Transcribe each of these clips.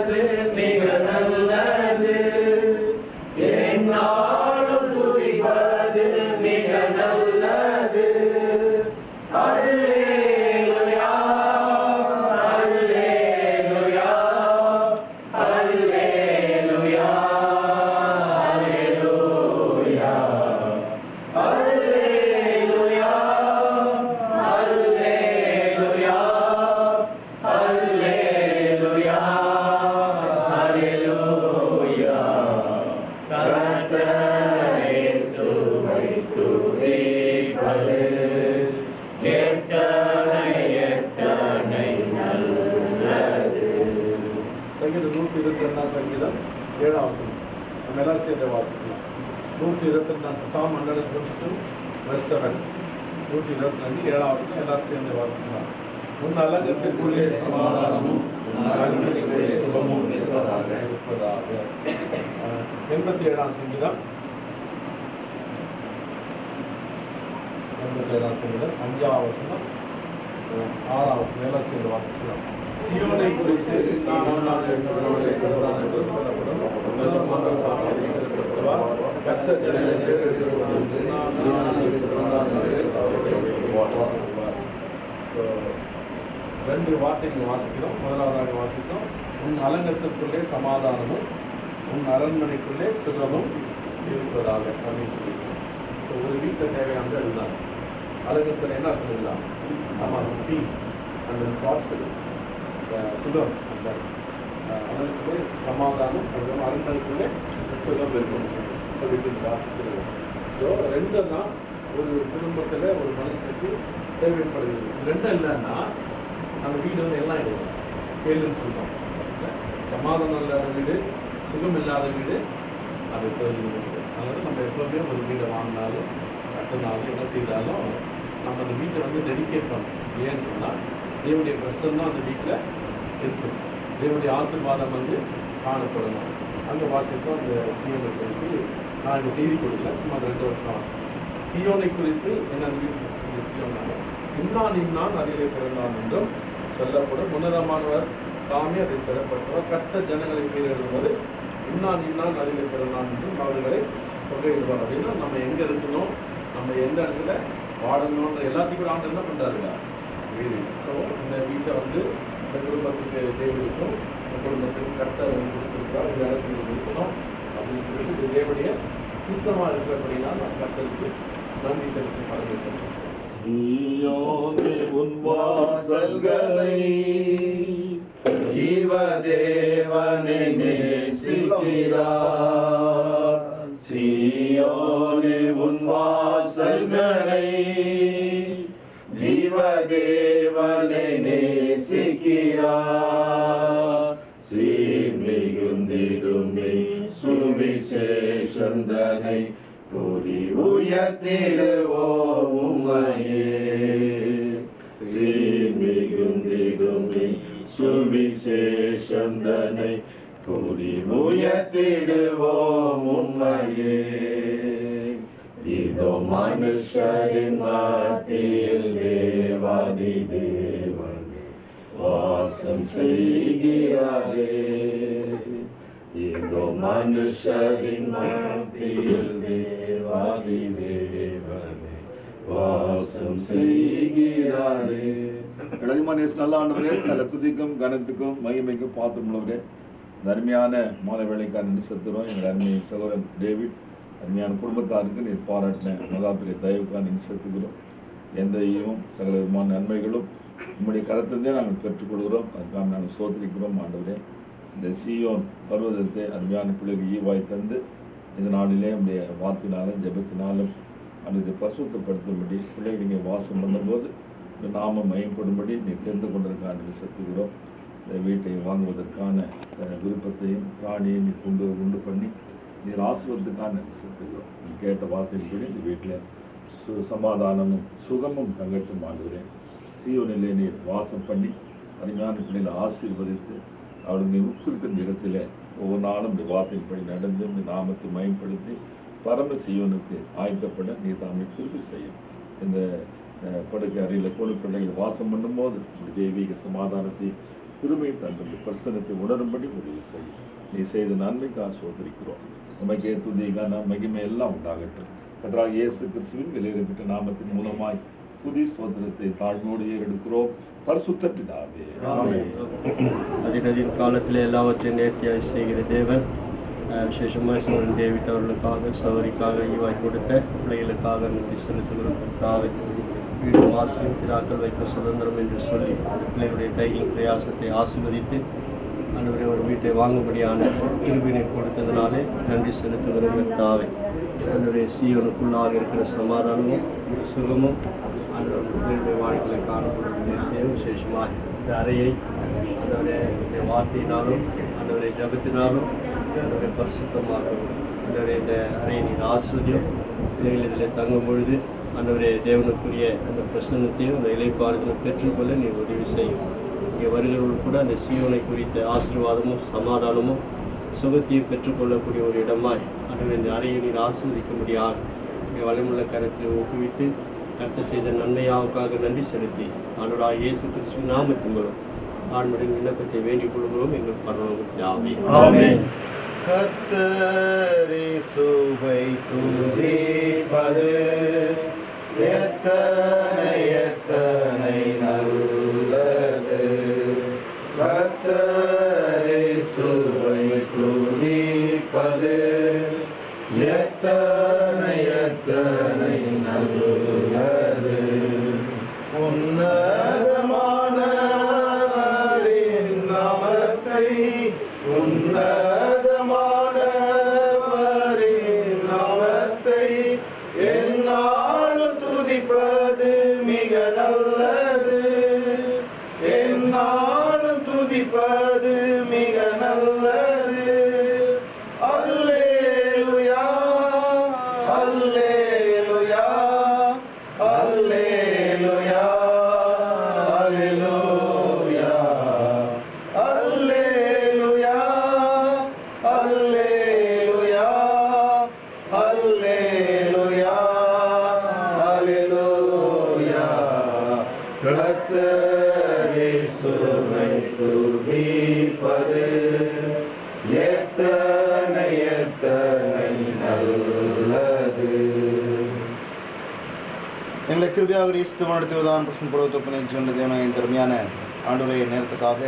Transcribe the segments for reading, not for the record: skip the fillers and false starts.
துதிப்பது மிக நல்லது, என்னாலும் துதிப்பது மிக நல்லது. அல்லேலூயா அல்லேலூயா அல்லேலூயா அல்லேலூயா அல்லேலூயா அல்லேலூயா அல்லேலூயா அல்லேலூயா. கர்த்தர் இயேசுவை துதிப்பது எத்தனை எத்தனை நல்லது. சங்கீதம் 122 சங்கீதம் 7 வசனம் நம்ம எல்லாரும் சேர்ந்து வாசிக்கலாம். 122 Psalm 122 verse 7. 122 7 வசனம் எல்லாரும் சேர்ந்து வாசிக்கலாம். உன் அலங்கத்திற்குள்ளே சமாதானமும் உன் அரண்மனைக்குள்ளே சுகமும் இருப்பதாக. 87 சங்கீதம் 5 வசனம் 6 வசனம் எல்லாம் சேர்ந்து வாசிக்கலாம். சீயோனை குறித்து கர்த்தர் ரெண்டு வார்த்தைகள் வாசிக்கிறோம். முதலாவதாக வாசித்தோம், உன் அலங்கத்திற்குள்ளே சமாதானமும் உன் அரண்மனைக்குள்ளே சுகமும் இருப்பதாக அப்படின்னு சொல்லியிருக்கோம். ஒரு வீட்டில் தேவையானது அதுதான். அலங்கத்தில் என்ன அர்த்தம் இல்லாம் சமாதானம், பீஸ் அண்ட் ப்ராஸ்பெரிட்டி, சுகம். அலங்கத்திலே சமாதானம், அதுவும் அரண்மனைக்குள்ளே சுகம் இருக்கும்னு சொல்லிட்டு வாசிக்கிறது. ஸோ ரெண்டு தான் ஒரு குடும்பத்தில் ஒரு மனுஷனுக்கு தேவைப்படுகிறது. ரெண்டும் இல்லைன்னா அந்த வீடு வந்து எல்லாம் எடுக்கும் கேளுன்னு சொல்லுவோம். சமாதானம் இல்லாத வீடு, சுகம் இல்லாத வீடு, அது கோயில். அதனால நம்ம எப்போவுமே ஒரு வீடை வாங்கினாலும் கட்டினாலும் என்ன செய்தாலும் நம்ம அந்த வீட்டை வந்து டெடிகேட் பண்ணணும். ஏன்னு சொன்னால் தேவனுடைய பிரசன்னம் அந்த வீட்டில் இருக்கும், தேவனுடைய ஆசீர்வாதம் வந்து காணப்படணும். அங்கே வாசிப்போம் அந்த சீயோனை குறித்து நான் இந்த செய்தி கொடுக்கல, சும்மா 2 வருஷம். சீயோனை குறித்து என்ன அந்த வீட்டுக்கு சீயோனால இன்னான் அதிலே பிறந்தான் என்றும் சொல்லப்படும். உன்னதமானவர் தாமே அதை சிறப்பற்றவர். கர்த்தர் ஜனங்களை பேர் எழுதுவது இன்னான் அதிலே பிறந்தான் என்றும் அவர்களை தொகையிடுவார். அப்படின்னா நம்ம எங்கே இருக்கணும், நம்ம எந்த இடத்துல வாழணுன்ற எல்லாத்தையும் கூட ஆண்டு என்ன பண்ணுறாருங்க வீடு. ஸோ இந்த வீட்டை வந்து இந்த குடும்பத்துக்கு தேவைக்கும் இந்த குடும்பத்துக்கு கர்த்தர் கொடுத்துருக்கார், இந்த இடத்துக்கு இருக்கணும் அப்படின்னு சொல்லிட்டு இந்த தேவனுடைய சித்தமாக இருக்கிறபடினா நான் கர்த்தருக்கு நன்றி செலுத்தி பரவிட்டோம். உன் வாசல்களை ஜீவதேவனை நேசிக்கிறார். சீயோனே உன் வாசல்களை ஜீவதேவனை நேசிக்கிறார். சீர்மிகுந்திடுமே சுவிசேஷந்தனை கூறி உயர்த்திடுவோம் உம்மையே. சீர்மிகுந்திடுமே சுவிசேஷந்தனை கூறி உயர்த்திடுவோம் உம்மையே. இதோ மனுஷரின் மத்தியில் தேவாதி தேவன் வாசம் செய்கிறாரே. இதோ மனுஷரின் மத்தியில் தேவாதி தேவன் வாசம் செய்கிறாரே. நல்ல ஆண்டவரே, சில துதிக்கும் கனத்துக்கும் மகிமைக்கும் பாத்திரமுள்ளவரே, அருமையான மாலை வேலைக்கான நிசத்துறோம். எங்கள் அருமை சகோதரன் டேவிட் அருமையான குடும்பத்தாருக்கு நீர் பாராட்டின மகாபிரிய தயவுக்கான நிசத்துக்கிறோம். எந்த ஈவும் சகல விதமான நன்மைகளும் உங்களுடைய கருத்திலே நாங்கள் பெற்றுக்கொள்கிறோம். அதுக்காக நாங்கள் சோதரிக்கிறோம். ஆண்டவரே, இந்த சீயோன் பர்வதத்தை அருமையான பிள்ளைகள் ஈவாய் தந்து இந்த நாளிலே உடைய வார்த்தையினாலும் ஜெபத்தினாலும் அதை பரிசுத்தப்படுத்தும்படி பிள்ளைகள் நீங்கள் வாசம் பண்ணும்போது இந்த நாமம் மயப்படும்படி நீ தெரிந்து கொண்டிருக்கான நிசத்துக்கிறோம். இந்த வீட்டை வாங்குவதற்கான விருப்பத்தையும் பிராணியை நீ உண்டு பண்ணி நீர் ஆசுவதற்கான நிசத்துக்கிறோம். நீ கேட்ட வார்த்தையின்படி இந்த வீட்டில் சமாதானமும் சுகமும் தங்கட்டும். ஆண்டுகிறேன் சீயோனிலே நீர் வாசம் பண்ணி அருமையான பிள்ளைகளை ஆசீர்வதித்து அவளுடைய உட்குறித்த இடத்துல ஒவ்வொரு நாளும் இந்த வார்த்தையின்படி நடந்து இந்த நாமத்தை மயப்படுத்தி பரம சீயோனுக்கு ஆயத்தப்பட நீர் தாமே திருப்பி செய்யும். இந்த படுக்கை அறையில் கொண்டு பிள்ளைகள் வாசம் பண்ணும்போது தெய்வீக சமாதானத்தை கிருபை தந்தது பிரசனத்தை உணரும்படி உதவி செய்யும். நீ செய்த நன்மைக்கு ஆசோதரிக்கிறோம். நமக்கே துதி கன மகிமை எல்லாம் உண்டாகட்டும். கர்த்தராகிய இயேசு கிறிஸ்துவின் விலையிடப்பட்ட நாமத்தின் மூலமாய் துதி ஸ்தோத்திரத்தை தாழ்மையோடு ஏறெடுக்கிறோம். பரிசுத்த பிதாவே, ஆமென். அதினதின் காலத்தில் எல்லாவற்றையும் நேர்த்தியாக செய்கிற தேவன், விசேஷமாக சோழன் டேவிட் அவர்களுக்காக சௌரிக்காக ஈவாய் கொடுத்த பிள்ளைகளுக்காக நன்றி செலுத்துகிறோம். கர்த்தாவே, வீடு வாசல் பிதாக்கள் வைக்க சுதந்திரம் என்று சொல்லி அந்த பிள்ளைகளுடைய கையின் பிரயாசத்தை ஆசீர்வதித்து ஆண்டவரே ஒரு வீட்டை வாங்கும்படியான கிருபையை கொடுத்ததினாலே நன்றி செலுத்துகிறோம். கர்த்தாவே, ஆண்டவரே சீயோனுக்குள்ளாக இருக்கிற சமாதானமும் சுகமும் ஆண்டவர் பிள்ளைகளுடைய வாழ்க்கையை காணப்படும் தேசியம் விசேஷமாக இந்த அறையை ஆண்டவரே இந்த வார்த்தையினாலும் ஆண்டவரை ஜபத்தினாலும் ஆண்டவரை பரிசுத்தமாகவும் ஆண்டவரே இந்த அறையை நீங்கள் ஆஸ்வதியும் பிள்ளைகள் இதில் தங்கும் பொழுது ஆண்டவரே தேவனுக்குரிய அந்த பிரசன்னத்தையும் அந்த இலைப்பாறுதலும் பெற்றுக்கொள்ள நீ உதவி செய்யும். இங்கே வருகிறவர்கள் கூட அந்த சீயோனை குறித்த ஆசீர்வாதமும் சமாதானமும் சுகத்தையும் பெற்றுக்கொள்ளக்கூடிய ஒரு இடமாய் ஆண்டவரே இந்த அறையை நீர் ஆசீர்வதிக்கும்படியாக இங்கே வளமுள்ள கருத்தில் ஊக்குவித்து கர்த்தர் செய்த நன்மையாவுக்காக நன்றி செலுத்தி ஆண்டவராகிய இயேசு கிறிஸ்துவின் நாமத்தின் மூலம் ஆண்டவரின் விண்ணப்பத்தை வேண்டிக் கொள்கிறோம். எங்கள் பரலோகத்தில் ஆமென். கர்த்தரே சுவை துதிப்பது எத்தனை எத்தனை நல்லது. கர்த்தரே சுவை துதிப்பது எத்தனை எத்தனை நல்லது. உன்னதமானவரின் நாமத்தை உன்னதமானவரின் நாமத்தை எந்நாளும் துதிப்பது மிக நல்லது. எந்நாளும் துதிப்பது மிக நல்லது. அல்லேலூயா அல்லேலூயா அல்லேலூயா அல்லேலூயா அல்லேலூயா அல்லேலூயா அல்லேலூயா அல்லேலூயா. கர்த்தரே சுவை துதிப்பது எத்தனை எத்தனை நல்லது. எங்களை கிருபையாக கிறிஸ்து நடத்துவதான் பிரசன் புரோத்தப்பனை சொன்ன தேவனின் திறமையான ஆண்டவரை நேரத்துக்காக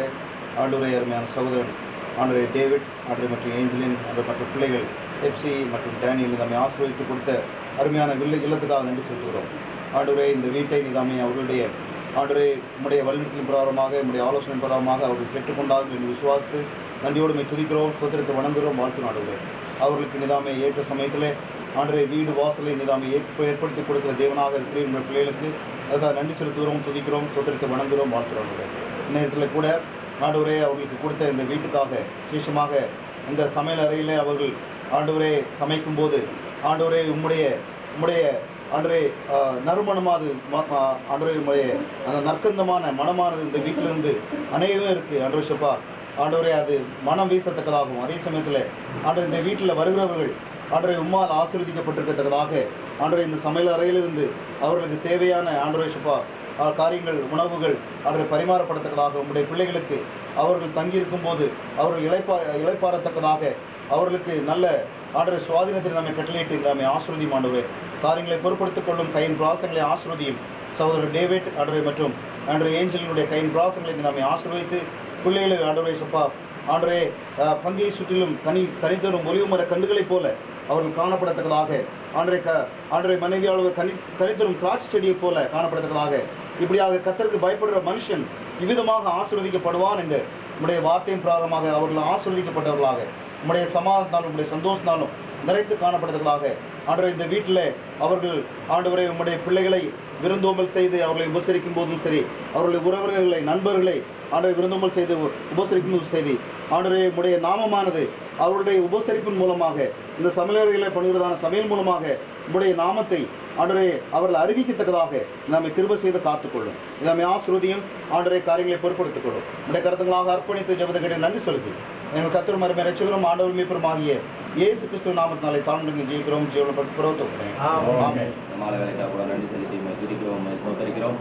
ஆண்டவரை அருமையான சகோதரன் ஆண்டவரை டேவிட் ஆண்டவரை மற்றும் ஏஞ்சலின் ஆண்டவர் மற்ற பிள்ளைகள் எப்சி மற்றும் டேனியில் நம்மை ஆசிர்வதித்து கொடுத்த அருமையான இல்லத்துக்காக நன்றி செலுத்துகிறோம். ஆண்டவரை இந்த வீட்டை நிதாமை அவர்களுடைய ஆண்டவரை உம்முடைய வழிநடத்தின் பிரகாரமாக உம்முடைய ஆலோசனை பிரகாரமாக அவர்கள் பெற்றுக்கொண்டார்கள் என்று விசுவாசித்து நன்றியோடு துதிக்கிறோம், சுதந்திரத்தை வணங்குகிறோம், வாழ்த்து ஆண்டவரே. அவர்களுக்கு நிதாமை ஏற்ற சமயத்தில் ஆண்டவரை வீடு வாசலை நிதாமை ஏற்படுத்தி கொடுக்கிற தேவனாக இருக்கிற உங்கள் பிள்ளைகளுக்கு அதுக்காக நன்றி செலுத்துகிறோம், துதிக்கிறோம், சுதந்திரத்தை வணங்குகிறோம், வாழ்த்துறோம். இந்நேரத்தில் கூட ஆண்டவரே அவர்களுக்கு கொடுத்த இந்த வீட்டுக்காக விசேஷமாக இந்த சமையல் அறையில் அவர்கள் ஆண்டவரே சமைக்கும் போது ஆண்டவரே உம்முடைய ஆண்டவரே நறுமணமானது ஆண்டவரே உம்முடைய அந்த நற்கந்தமான மனமானது இந்த வீட்டிலிருந்து அநேகமே இருக்குது ஆண்டவரே சொப்பா. ஆண்டவரே அது மனம் வீசத்தக்கதாகும். அதே சமயத்தில் ஆண்டவரே இந்த வீட்டில் வருகிறவர்கள் ஆண்டவரை உம்மால் ஆசீர்வதிக்கப்பட்டிருக்கத்தக்கதாக ஆண்டவரை இந்த சமையல் அறையிலிருந்து அவர்களுக்கு தேவையான ஆண்டவரை சுப்பா காரியங்கள் உணவுகள் ஆண்டவரை பரிமாறப்படத்தக்கதாக உங்களுடைய பிள்ளைகளுக்கு அவர்கள் தங்கியிருக்கும் போது அவர்கள் இளைப்பாறத்தக்கதாக அவர்களுக்கு நல்ல ஆண்டவரை சுவாதீனத்தில் நம்மை கட்டளையிட்டு நம்மை ஆசீர்வதியும் ஆண்டவரே. காரியங்களை பொறுப்படுத்திக் கொள்ளும் கையின் பிராசங்களை ஆசீர்வதியும். சகோதரர் டேவிட் ஆண்டவரை மற்றும் ஆண்டவரை ஏஞ்சலினுடைய கையின் பிராசங்களை நம்மை ஆசீர்வதித்து பிள்ளைகளை ஆண்டவரை சுப்பா ஆண்டவரே பந்தியை சுற்றிலும் கனித்தரும் ஒளிவுமர கண்டுகளைப் போல அவர்கள் காணப்படத்தக்கதாக ஆண்டவரை மனைவியாளர் கனித்தரும் திராட்சை செடியைப் போல காணப்படத்தக்கதாக இப்படியாக கர்த்தருக்கு பயப்படுற மனுஷன் இவ்விதமாக ஆசீர்வதிக்கப்படுவான் என்று உம்முடைய வார்த்தையின் பிரகாரமாக அவர்கள் ஆசீர்வதிக்கப்பட்டவர்களாக உம்முடைய சமாதானத்தாலும் உம்முடைய சந்தோஷத்தாலும் நிறைத்து காணப்படத்தக்கதாக ஆண்டவரை இந்த வீட்டில் அவர்கள் ஆண்டவரை உம்முடைய பிள்ளைகளை விருந்தோம்பல் செய்து அவர்களை உபசரிக்கும் போதும் சரி, அவர்களுடைய உறவினர்களை நண்பர்களை ஆண்டவரை விருந்தோம்பல் செய்து உபசரிக்கும் போதும் சரி, ஆண்டவரை உம்முடைய நாமமானது அவருடைய உபசரிப்பின் மூலமாக இந்த சமையலறைகளை பண்ணுகிறதான சமையல் மூலமாக உம்முடைய நாமத்தை ஆண்டவரை அவர்கள் அறிவிக்கத்தக்கதாக நம்மை கிருபை செய்து காத்துக்கொள்ளும். நம்மை ஆசீர்வதியும் ஆண்டவரை காரியங்களை பொறுப்படுத்திக் கொள்ளும். உடைய கருத்துங்களாக அர்ப்பணித்து ஜெபத்தை கேட்டு நன்றி செலுத்தி எங்கள் கர்த்தரும் அருமை இரட்சகரும் ஆண்டவர் மீட்பரும் ஆகிய இயேசு கிறிஸ்து நாமத்தினாலே தாழ்ந்து ஜெயிக்கிறோம், ஜீவனப்படுத்துகிறோம். ஆமென். மாலை வேலைக்காக கூட நன்றி செலுத்தி துதிக்கிறோம், ஸ்தோத்தரிக்கிறோம்.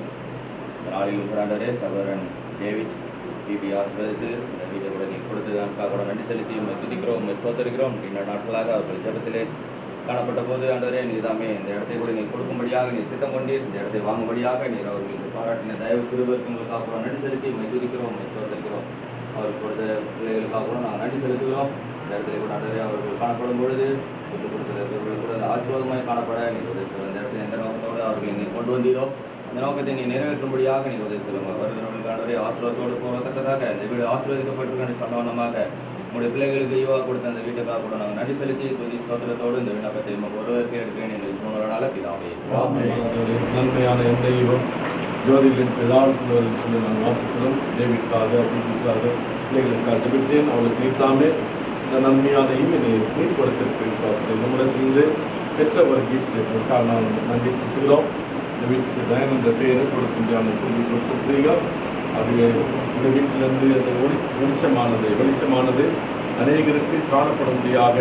நாளில் ஆண்டவரே சகோதரன் டேவிட் டிவி ஆசீர்வதித்து இந்த வீட்டை கூட நீங்கள் கொடுத்ததற்காக கூட நன்றி செலுத்தி உண்மை துதிக்கிறோம், உண்மை ஸ்தோத்தரிக்கிறோம். நீண்ட நாட்களாக அவர்கள் ஜெபத்திலே காணப்பட்ட போது ஆண்டவரே நீதாமே இந்த இடத்தை கூட நீ கொடுக்கும்படியாக நீ சித்தம் கொண்டீர். இந்த இடத்தை வாங்கும்படியாக நீர் அவர்களுக்கு பாராட்டின தயவு கிருபைகளுக்காக கூட நன்றி செலுத்தி உண்மை துதிக்கிறோம், உண்மை ஸ்தோத்தரிக்கிறோம். அவருக்கு கொடுத்த பிள்ளைகளுக்காக கூட நாங்கள் நன்றி செலுத்துகிறோம். இந்த இடத்துல கூட ஆண்டவரே அவர்கள் காணப்படும் பொழுது விட்டுக் கொடுக்கிறவர்கள் கூட ஆசீர்வாதமாய் காணப்பட நீ உதவி சொல்லும். இந்த இடத்துல எந்த நோக்கத்தோடு அவர்களை நீ கொண்டு வந்தீரோ அந்த நோக்கத்தை நீ நிறைவேற்றும்படியாக நீ உதவி சொல்லுங்க. வருகிறவர்களுக்கு ஆண்டவரே ஆசீர்வாதத்தோடு போகத்தக்கதாக இந்த வீடு ஆசீர்வதிக்கப்பட்டிருக்கன்னு சொன்னவனமாக உங்களுடைய பிள்ளைகளுக்கு ஈவாக கொடுத்த அந்த வீட்டுக்காக கூட நாங்கள் நன்றி செலுத்தி துதி ஸ்தோத்திரத்தோடு இந்த விண்ணப்பத்தை ஒருவருக்கு எடுக்கிறேன் என்று சொன்னவர்களால பிதாவே. நன்மையான எந்த தெய்வம் ஜோதிகளின் பிதாவுக்கு சொல்லி நாங்கள் வாசிக்கிறோம். தேவிற்காக வீட்டுக்காக பிள்ளைகளுக்காக ஜெபித்தேன். அவளுக்கு நீத்தாமே இந்த நன்மையான ஈவினை நீ கொடுத்திருக்கிறார்கள். நம்மிடத்திலிருந்து பெற்ற ஒரு வீட்டுக்காக நான் நன்றி செலுத்துகிறோம். இந்த வீட்டுக்கு ஜெயன் என்ற பெயரை கொடுக்கின்றான் சொல்லி கொடுத்திருக்கிறீர்கள். அது இந்த வீட்டிலிருந்து அந்த வெளிச்சமானது அநேகருக்கு காணப்படும்படியாக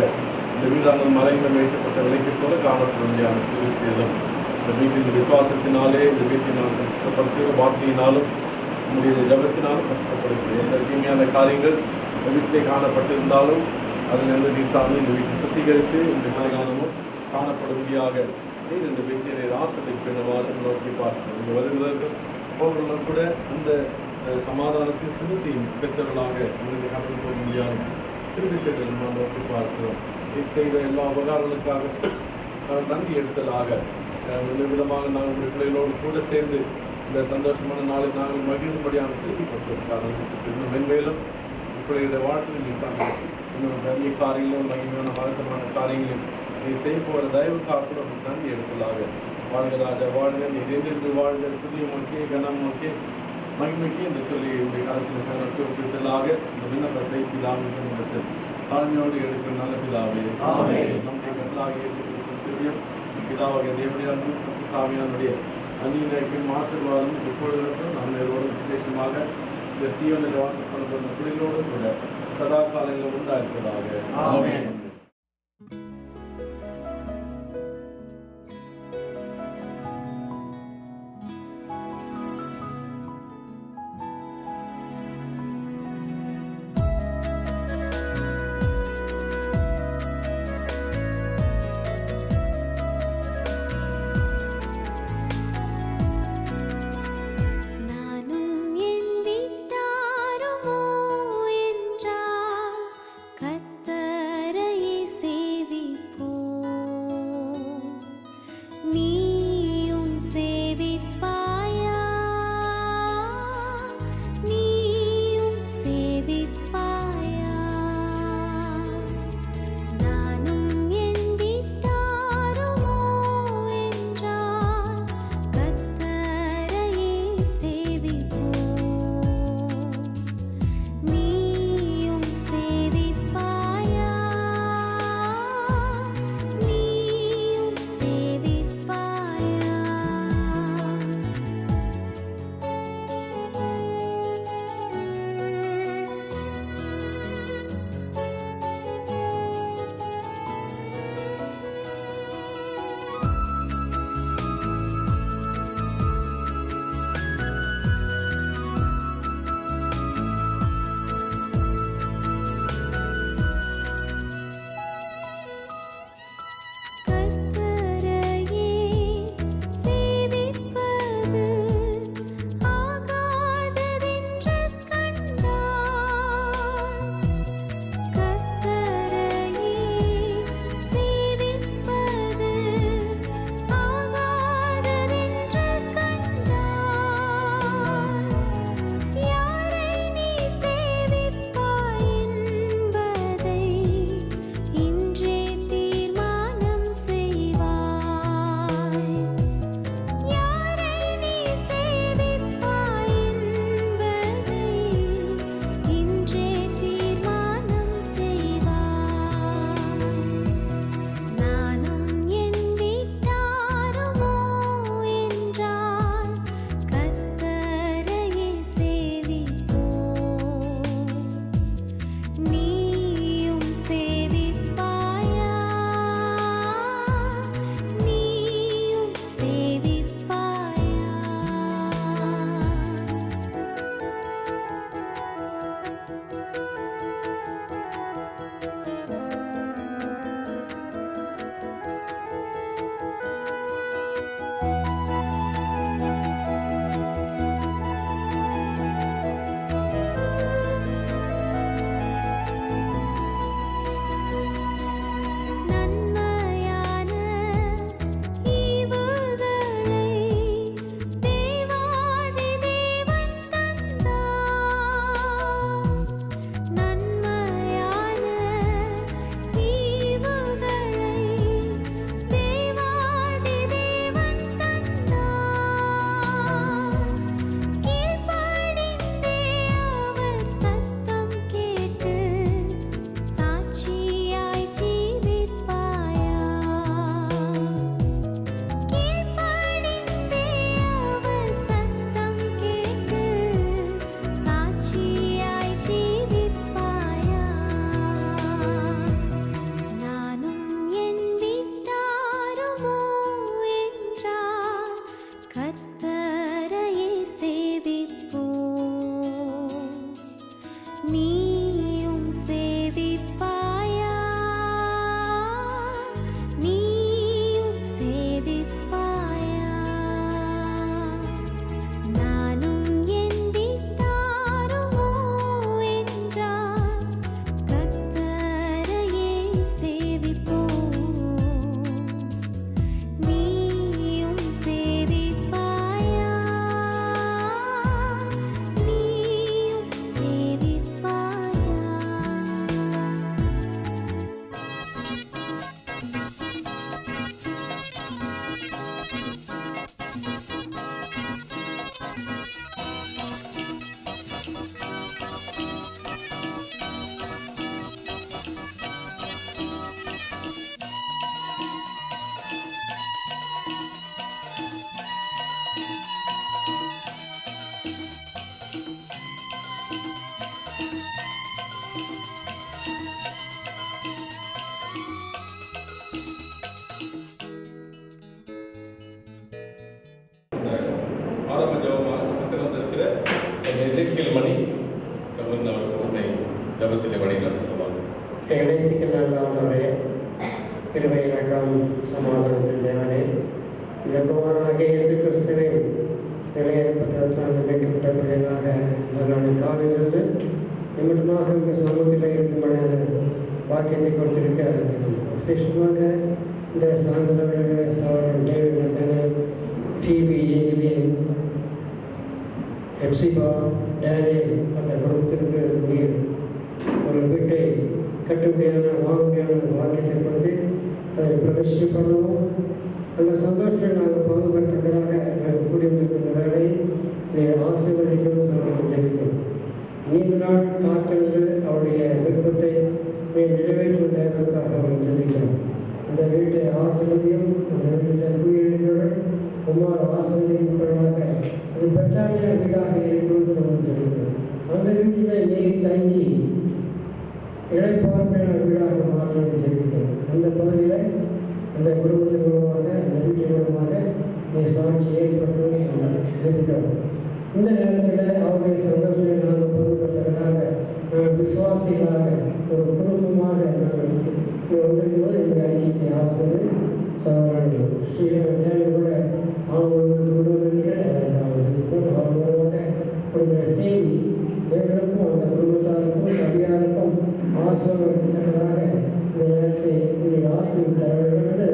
இந்த வீடானது மலைகள் வைக்கப்பட்ட விலைக்கு போல காணப்படும்படியான புதிய சேதம் இந்த வீட்டின் விசுவாசத்தினாலே இந்த வீட்டை நான் கஷ்டப்படுத்துகிற வார்த்தையினாலும் நம்முடைய ஜபத்தினாலும் கஷ்டப்படுகிறேன். எந்த தீமையான காரியங்கள் இந்த வீட்டிலே காணப்பட்டிருந்தாலும் அதிலிருந்து நீத்தாலும் இந்த வீட்டை சுத்திகரித்து இந்த மலைகாலமும் காணப்படும்படியாக நீர் இந்த வீட்டிலே ராசத்துக்கு நோக்கி பார்க்கிறோம். இங்கே வருகிறவர்கள் போகிறவர்கள் கூட அந்த சமாதானத்தின் சிறுத்தையும் பெற்றவர்களாக உங்களுக்கு கடந்து போக முடியாது திரும்பி செய்த நாம் நோக்கி பார்க்கிறோம். இது செய்த எல்லா உபகாரங்களுக்காக நன்றி எடுத்தலாக இந்த விதமாக நாங்கள் பிள்ளைகளோடு கூட சேர்ந்து இந்த சந்தோஷமான நாளை நாங்கள் மகிழும்படியான திருப்பிப்பட்டிருக்காங்க. இன்னும் மென்மேலும் பிள்ளைகளுடைய வாழ்க்கையில் நிற்பாங்க. இன்னும் பெரிய காரியங்களும் மகிமையான வழக்கமான காரியங்களையும் நீ செய்ய போகிற தயவுக்காக கூட நன்றி எடுத்தலாக. வாழ்க ராஜா வாழ்க, நீ எதிர்த்து வாழ்க, சுதியம் முக்கிய கனம் முக்கிய மகிமைக்கு என்று சொல்லி உடைய காலத்தில் சிலருக்கு ஒப்பித்தலாக இந்த விண்ணப்பத்தை பிதாவின் சமூகத்தில் தாழ்மையோடு எடுக்கிற நல்ல பிதாவே. நம்முடைய கர்த்தராகிய இயேசு கிறிஸ்துவின் பிதாவாகிய தேவனுடைய அன்பும் பரிசுத்தாவியானுடைய அந்நியக்கும் ஆசீர்வாதம் எப்பொழுதும் நம்மளோடு விசேஷமாக இந்த சீயோனில் வாசப்படுகிற பிள்ளைகளோடு கூட சதா காலங்களில் உண்டாயிருப்பதாக. ஆமென். கத்தரை ஆரம்ப ஜபமாக திறந்திருக்கிற எசேக்கியேல் மணி சகோதரன் அவர்கள் உன்னை ஜபத்திலே வழி நடத்துவாங்க. நேசிக்கிற நல்ல ஆண்டவரே, கிருபை இரக்கம் சமாதானத்தின் தேவனே, இந்த குமாரனாகிய இயேசு கிறிஸ்துவின் நிலையேற்றப்பட்டதால் நினைக்கப்பட்ட பிள்ளைகளாக இந்த நாளின் காலையிலிருந்து நிமிடமாக இந்த சமூகத்தில் இருக்கும்படியான வாக்கியத்தை கொடுத்திருக்க விசேஷமாக இந்த சாயந்தர விலக சகோதரன் David Nathaniel, Phoebe, Angeline, Hephzibah, Daniel அந்த குடும்பத்திற்கு நீர் ஒரு வீட்டை கட்டுப்படியான வாங்குமையான வாக்கியத்தை கொடுத்து அதை பிரதர்ஷனை பண்ணவும், அந்த சந்தோஷத்தை நாங்கள் பங்கு பெறத்தக்கதாக நாங்கள் கூடியிருக்கின்ற வேலை நீர் ஆசீர்வதிக்கவும் சமூகம் செய்கிறோம். நீண்ட நாள் காத்திருந்து அவருடைய விருப்பத்தை நீர் நிறைவேற்றும் தேவைக்காக அவரை தெரிவிக்கிறோம். அந்த வீட்டை ஆசீர்வதியும், அந்த வீட்டில் குடியிருக்கிறவர்கள் உமார் ஆசீர்வதிக்கப்பட்டவர்களாக அது பெற்றாடிய வீடாக இருக்கணும்னு சமூகம் செய்கிறோம். அந்த வீட்டில் நீர் தங்கி இழைப்பார்மையான வீடாக மாற்றணும் தெரிவிக்கிறோம். அந்த பகுதியில் அந்த குடும்பத்தின் மூலமாக அந்த வீட்டின் மூலமாக நீ சாட்சி ஏற்படுத்தவும் தெரிவிக்கிறோம். இந்த நேரத்தில் அவருடைய சந்தோஷத்தை நாங்கள் பொருட்படுத்ததாக நாங்கள் விசுவாசிகளாக ஒரு குடும்பமாக நாங்கள் ஒன்றின் போது எங்கள் ஐக்கியத்தை ஆசிரியர் சகோதரர்கள் ஸ்ரீரன் கூட அவங்களுக்கு குடும்பத்திற்கு அவர் மூலமாக கொடுக்கிற செய்தி எங்களுக்கும் அந்த குடும்பத்தாருக்கும் சபையாருக்கும் ஆசிரியர்களாக இந்த நேரத்தை நீங்கள் ஆசிரியர் தர வேண்டும் என்று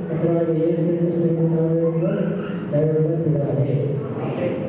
கர்த்தராகிய இயேசு கிறிஸ்துவின் நாமத்தில் தயவுள்ள பிதாவே. Amen.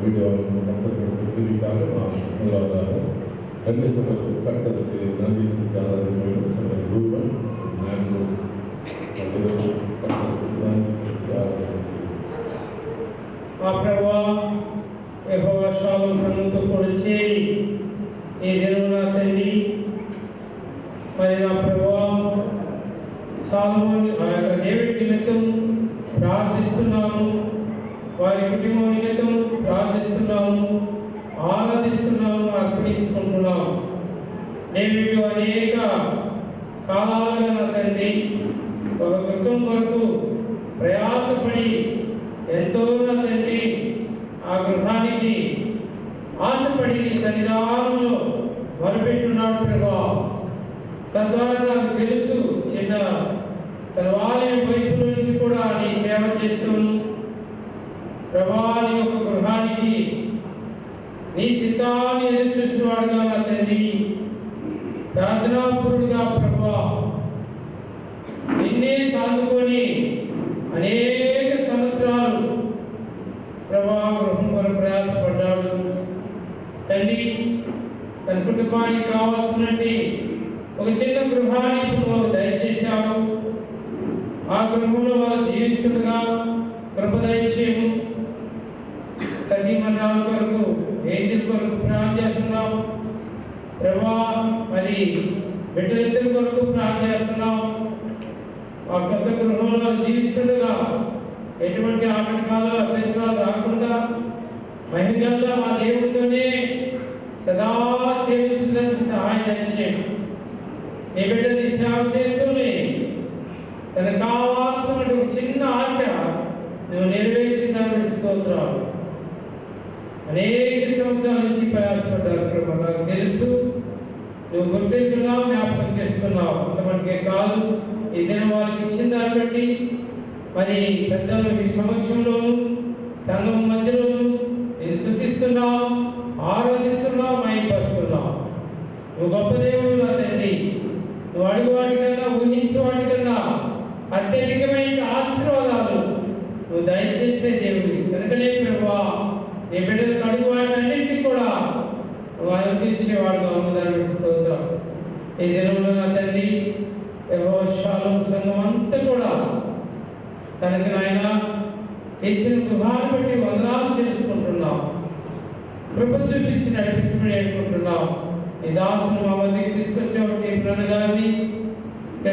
வீடியோ கருத்து உதவிக்காக நான் முதலாவதாக நன்றி சொல்வதற்கு கர்த்தருக்கு நன்றி செலுத்தாத சொன்ன ரூபன் கர்த்தருக்கு நன்றி செலுத்தி ஆராதனை మా ప్రభువా యెహోవా షాలోమ్ సంఘంతో కూడా చేరి ఈ దినమున తండ్రి మరి నా ప్రభువా సాల్మోన్ ఆ యొక్క డేవిడ్ నిమిత్తం ప్రార్థిస్తున్నాము, వారి కుటుంబం నిమిత్తం ప్రార్థిస్తున్నాము, ఆరాధిస్తున్నాము, అర్పించుకుంటున్నాము. డేవిడ్ అనేక కాలాలుగా నా తండ్రి ఒక కుటుంబం కొరకు ప్రయాసపడి ఎంతో నా తండ్రి ఆ గృహానికి ఆశపడి నీ సన్నిధానంలో మొదలుపెట్టున్నాడు ప్రభా. తద్వారా నాకు తెలుసు చిన్న తన వాళ్ళ వయసులో నుంచి కూడా నీ సేవ చేస్తూను ప్రభా నీ యొక్క గృహానికి నీ సిద్ధాన్ని ఎదురు చూసినవాడుగా నా తండ్రి, ప్రార్థనాపరుడుగా ప్రభా నిన్నే సాదుకొని అనేక సంవత్సరాలు ప్రభా గృహం కొరకు ప్రయాసపడ్డాడు తండ్రి. తన కుటుంబానికి కావాల్సినటువంటి ఒక చిన్న గృహాన్ని నువ్వు దయచేశావు. ఆ గృహంలో వాళ్ళు జీవిస్తుండగా కృప దయచేయము. సతీమణాల కొరకు ఏంజల్ కొరకు ప్రార్థన చేస్తున్నాం ప్రభా. మరి బిడ్డలిద్దరి కొరకు ప్రార్థన చేస్తున్నాం. ఆ కొత్త గృహంలో జీవిస్తుండగా ఎటువంటి ఆటంకాలు అభ్యంతరాలు రాకుండా మహిళల్లో మా దేవుడితోనే సదా సేవించడానికి సహాయం దయచేయండి. నీ బిడ్డని సేవ చేస్తూనే తనకు కావాల్సిన చిన్న ఆశ నువ్వు నెరవేర్చిందని స్తోత్రాలు. అనేక సంవత్సరాల నుంచి ప్రయాసపడ్డారు ప్రభు, నాకు తెలుసు. నువ్వు గుర్తిస్తున్నావు, జ్ఞాపకం చేసుకున్నావు. అంతమందికే కాదు, ఈ దినం వాళ్ళకి ఇచ్చిన దాన్ని బట్టి మరి పెద్దలు ఈ సమక్షంలోను సంఘం మధ్యలోను నేను స్తుతిస్తున్నావు, ఆరాధిస్తున్నావు, మహిమపరుస్తున్నావు. నువ్వు గొప్ప దేవుడు నా తండ్రి. నువ్వు అడుగు వాటికన్నా ఊహించే వాటికన్నా అత్యధికమైన ఆశీర్వాదాలు నువ్వు దయచేసే దేవుడి కనుకనే ప్రభువా నీ బిడ్డలకు అడుగు వాటినన్నింటినీ కూడా నువ్వు అనుగ్రహించేవాడుగా ఉన్నదాన్ని స్తోత్రం. ఈ దినంలో నా తండ్రి యెహోవా షాలోమ్ సంఘం అంతా కూడా తనకి నాయన ఇచ్చిన గృహాన్ని బట్టి వందనాలు చేసుకుంటున్నాం. కృప చూపించి నడిపించమని అనుకుంటున్నాం. నీ దాసును మా మధ్యకి తీసుకొచ్చావు టీపులను గారిని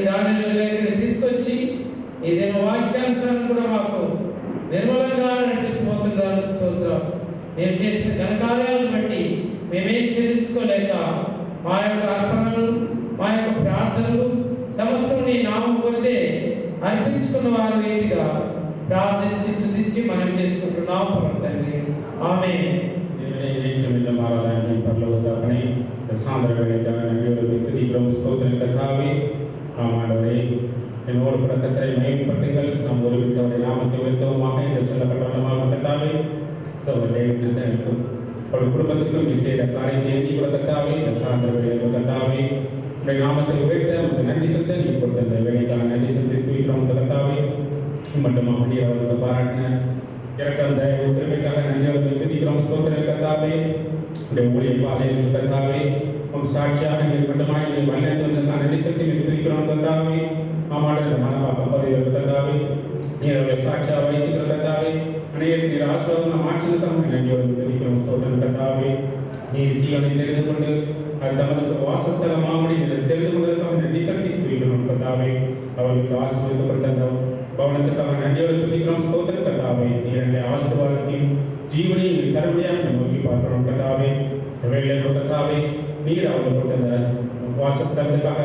దాని తీసుకొచ్చి ఏదైనా వాక్యానుసారం కూడా మాకు నిర్మలంగా నడిపించబోతుందని స్తోత్రం. మేము చేసిన ఘనకార్యాలను బట్టి మేమేం చెల్లించుకోలేక మా యొక్క అర్పణలు మా యొక్క ప్రార్థనలు సమస్తం నీ నామం కొరితే అర్పించుకున్న వారి రీతిగా ప్రార్థించి స్తుతించి మనం చేసుకుంటున్నాం పరమ తండ్రి. ఆమేన్. பரலோகத்தாப்பனை இந்த சாந்திர வேலைக்காக நன்றியோடு துதிக்கிறோம். ஸ்தோத்திரம் கர்த்தாவே. ஆமாண்டவரே, என்னோடு கூட கர்த்தரை மகிமைப்படுத்துங்கள். நாம் ஒருமித்தவரை நாமத்தை உயர்த்தவுமாக என்று சொல்லப்பட்டவனமாக கர்த்தாவே. சகோதரர்களுக்கும் அவருடைய குடும்பத்துக்கும் விசேட காரியத்தை எண்ணி கூட கர்த்தாவே. இந்த சாந்திர வேலைக்கு கர்த்தாவே உடைய நாமத்தை உயர்த்த உங்களுக்கு நன்றி செலுத்த நீ கொடுத்த இந்த வேலைக்காக நன்றி செலுத்தி துதிக்கிறோம் கர்த்தாவே. மட்டும் அப்படி அவர்களுக்கு பாராட்டின இறக்கம் தயவு கிருபைக்காக நன்றியோடு துதிக்கிறோம். ஸ்தோத்திரம் கர்த்தாவே. உடைய ஊழியர் பாதையில் கர்த்தாவே உங்கள் சாட்சியாக நீர் மட்டுமாய் நீர் வல்லெடுத்து வந்ததுக்காக நன்றி செலுத்தி விஸ்தரிக்கிறோம் கர்த்தாவே. ஆமாட இந்த மனப்பாக்கம் பகுதியில் கர்த்தாவே நீர் அவருடைய சாட்சியாக வைத்திருக்கிற கர்த்தாவே அனைவரும் நீர் ஆசீர்வாதம் மாற்றினதுக்காக நன்றியோடு துதிக்கிறோம். ஸ்தோத்திரம் கர்த்தாவே. நீர் சீயோனை தெரிந்து கொண்டு அது தமது வாசஸ்தலமாகி தெரிந்து கொண்டதற்காக நன்றி செலுத்தி துதிக்கிறோம் கர்த்தாவே. அவர்களுக்கு ஆசீர்வதிக்கப்பட்ட அந்த பவனத்துக்காக நன்றியோடு துதிக்கிறோம். ஸ்தோத்திரம் கர்த்தாவே. நீர் அந்த ஆசீர்வாதத்தையும் ஜீவனையும் தருமையாக நோக்கி பார்க்கிறோம் கர்த்தாவே. வேலையில் கர்த்தாவே நீர் அவர்கள் கொடுத்த வாசஸ்தலத்துக்காக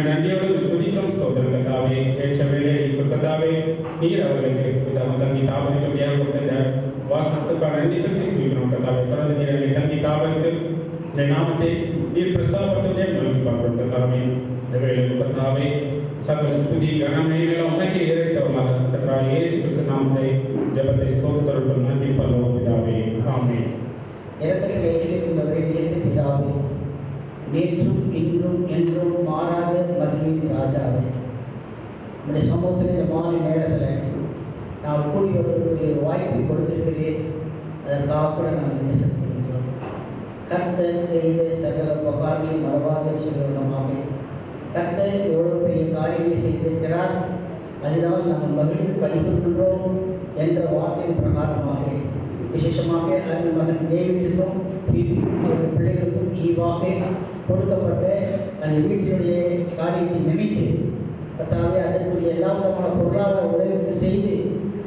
நன்றியோடு துதிக்கிறோம். ஸ்தோத்திரம் கர்த்தாவே. ஏற்ற வேலையை கர்த்தாவே நீர் அவர்களுக்கு தங்கி தாபரிக்கும்படியாக கொடுத்த வாசஸ்தலத்துக்காக நன்றி செலுத்தி துதிக்கிறோம் கர்த்தாவே. தொடர்ந்து நீர் எங்களை தங்கி தாபரித்து இந்த நாமத்தை நீர் பிரஸ்தாபப்படுத்த நோக்கி பார்க்கிறோம் கர்த்தாவே. இந்த வேலையில் கர்த்தாவே சகல ஸ்துதி கனமேலாம் உமக்கே ஏறிட்டவர்களாக கர்த்தராகிய இயேசு கிறிஸ்து நாமத்தை ஜெபத்தை ஸ்தோத்திரத்துடன் நன்றி பரலோக பிதாவே. ஆமென். இரக்கத்தில் இயேசுவின் இயேசு பிதாவே, நேற்றும் இன்றும் என்றும் மாறாத மகிமையின் ராஜாவே, நம்முடைய சமூகத்தில் இந்த மாலை நேரத்தில் நாம் கூடி வருவதற்குரிய ஒரு வாய்ப்பை கொடுத்திருக்கிறேன். அதற்காக கூட நாங்கள் நன்றி செலுத்துகின்றோம். கர்த்தர் செய்த சகல புகார்களையும் மறவாத சொல்லுவதாக கர்த்தர் எவ்வளவு பெரிய காரியங்களை செய்திருக்கிறார், அதனால் நாங்கள் மகிழ்ந்து கழிக்கின்றோம் என்ற வார்த்தையின் பிரகாரமாக விசேஷமாக அருள் மகன் டேவிட்டுக்கும் அவருடைய பிள்ளைகளுக்கும் ஈவாக கொடுக்கப்பட்ட அந்த வீட்டினுடைய காரியத்தை நினைத்து கர்த்தாவே அதற்குரிய எல்லா விதமான பொருளாதார உதவிகள் செய்து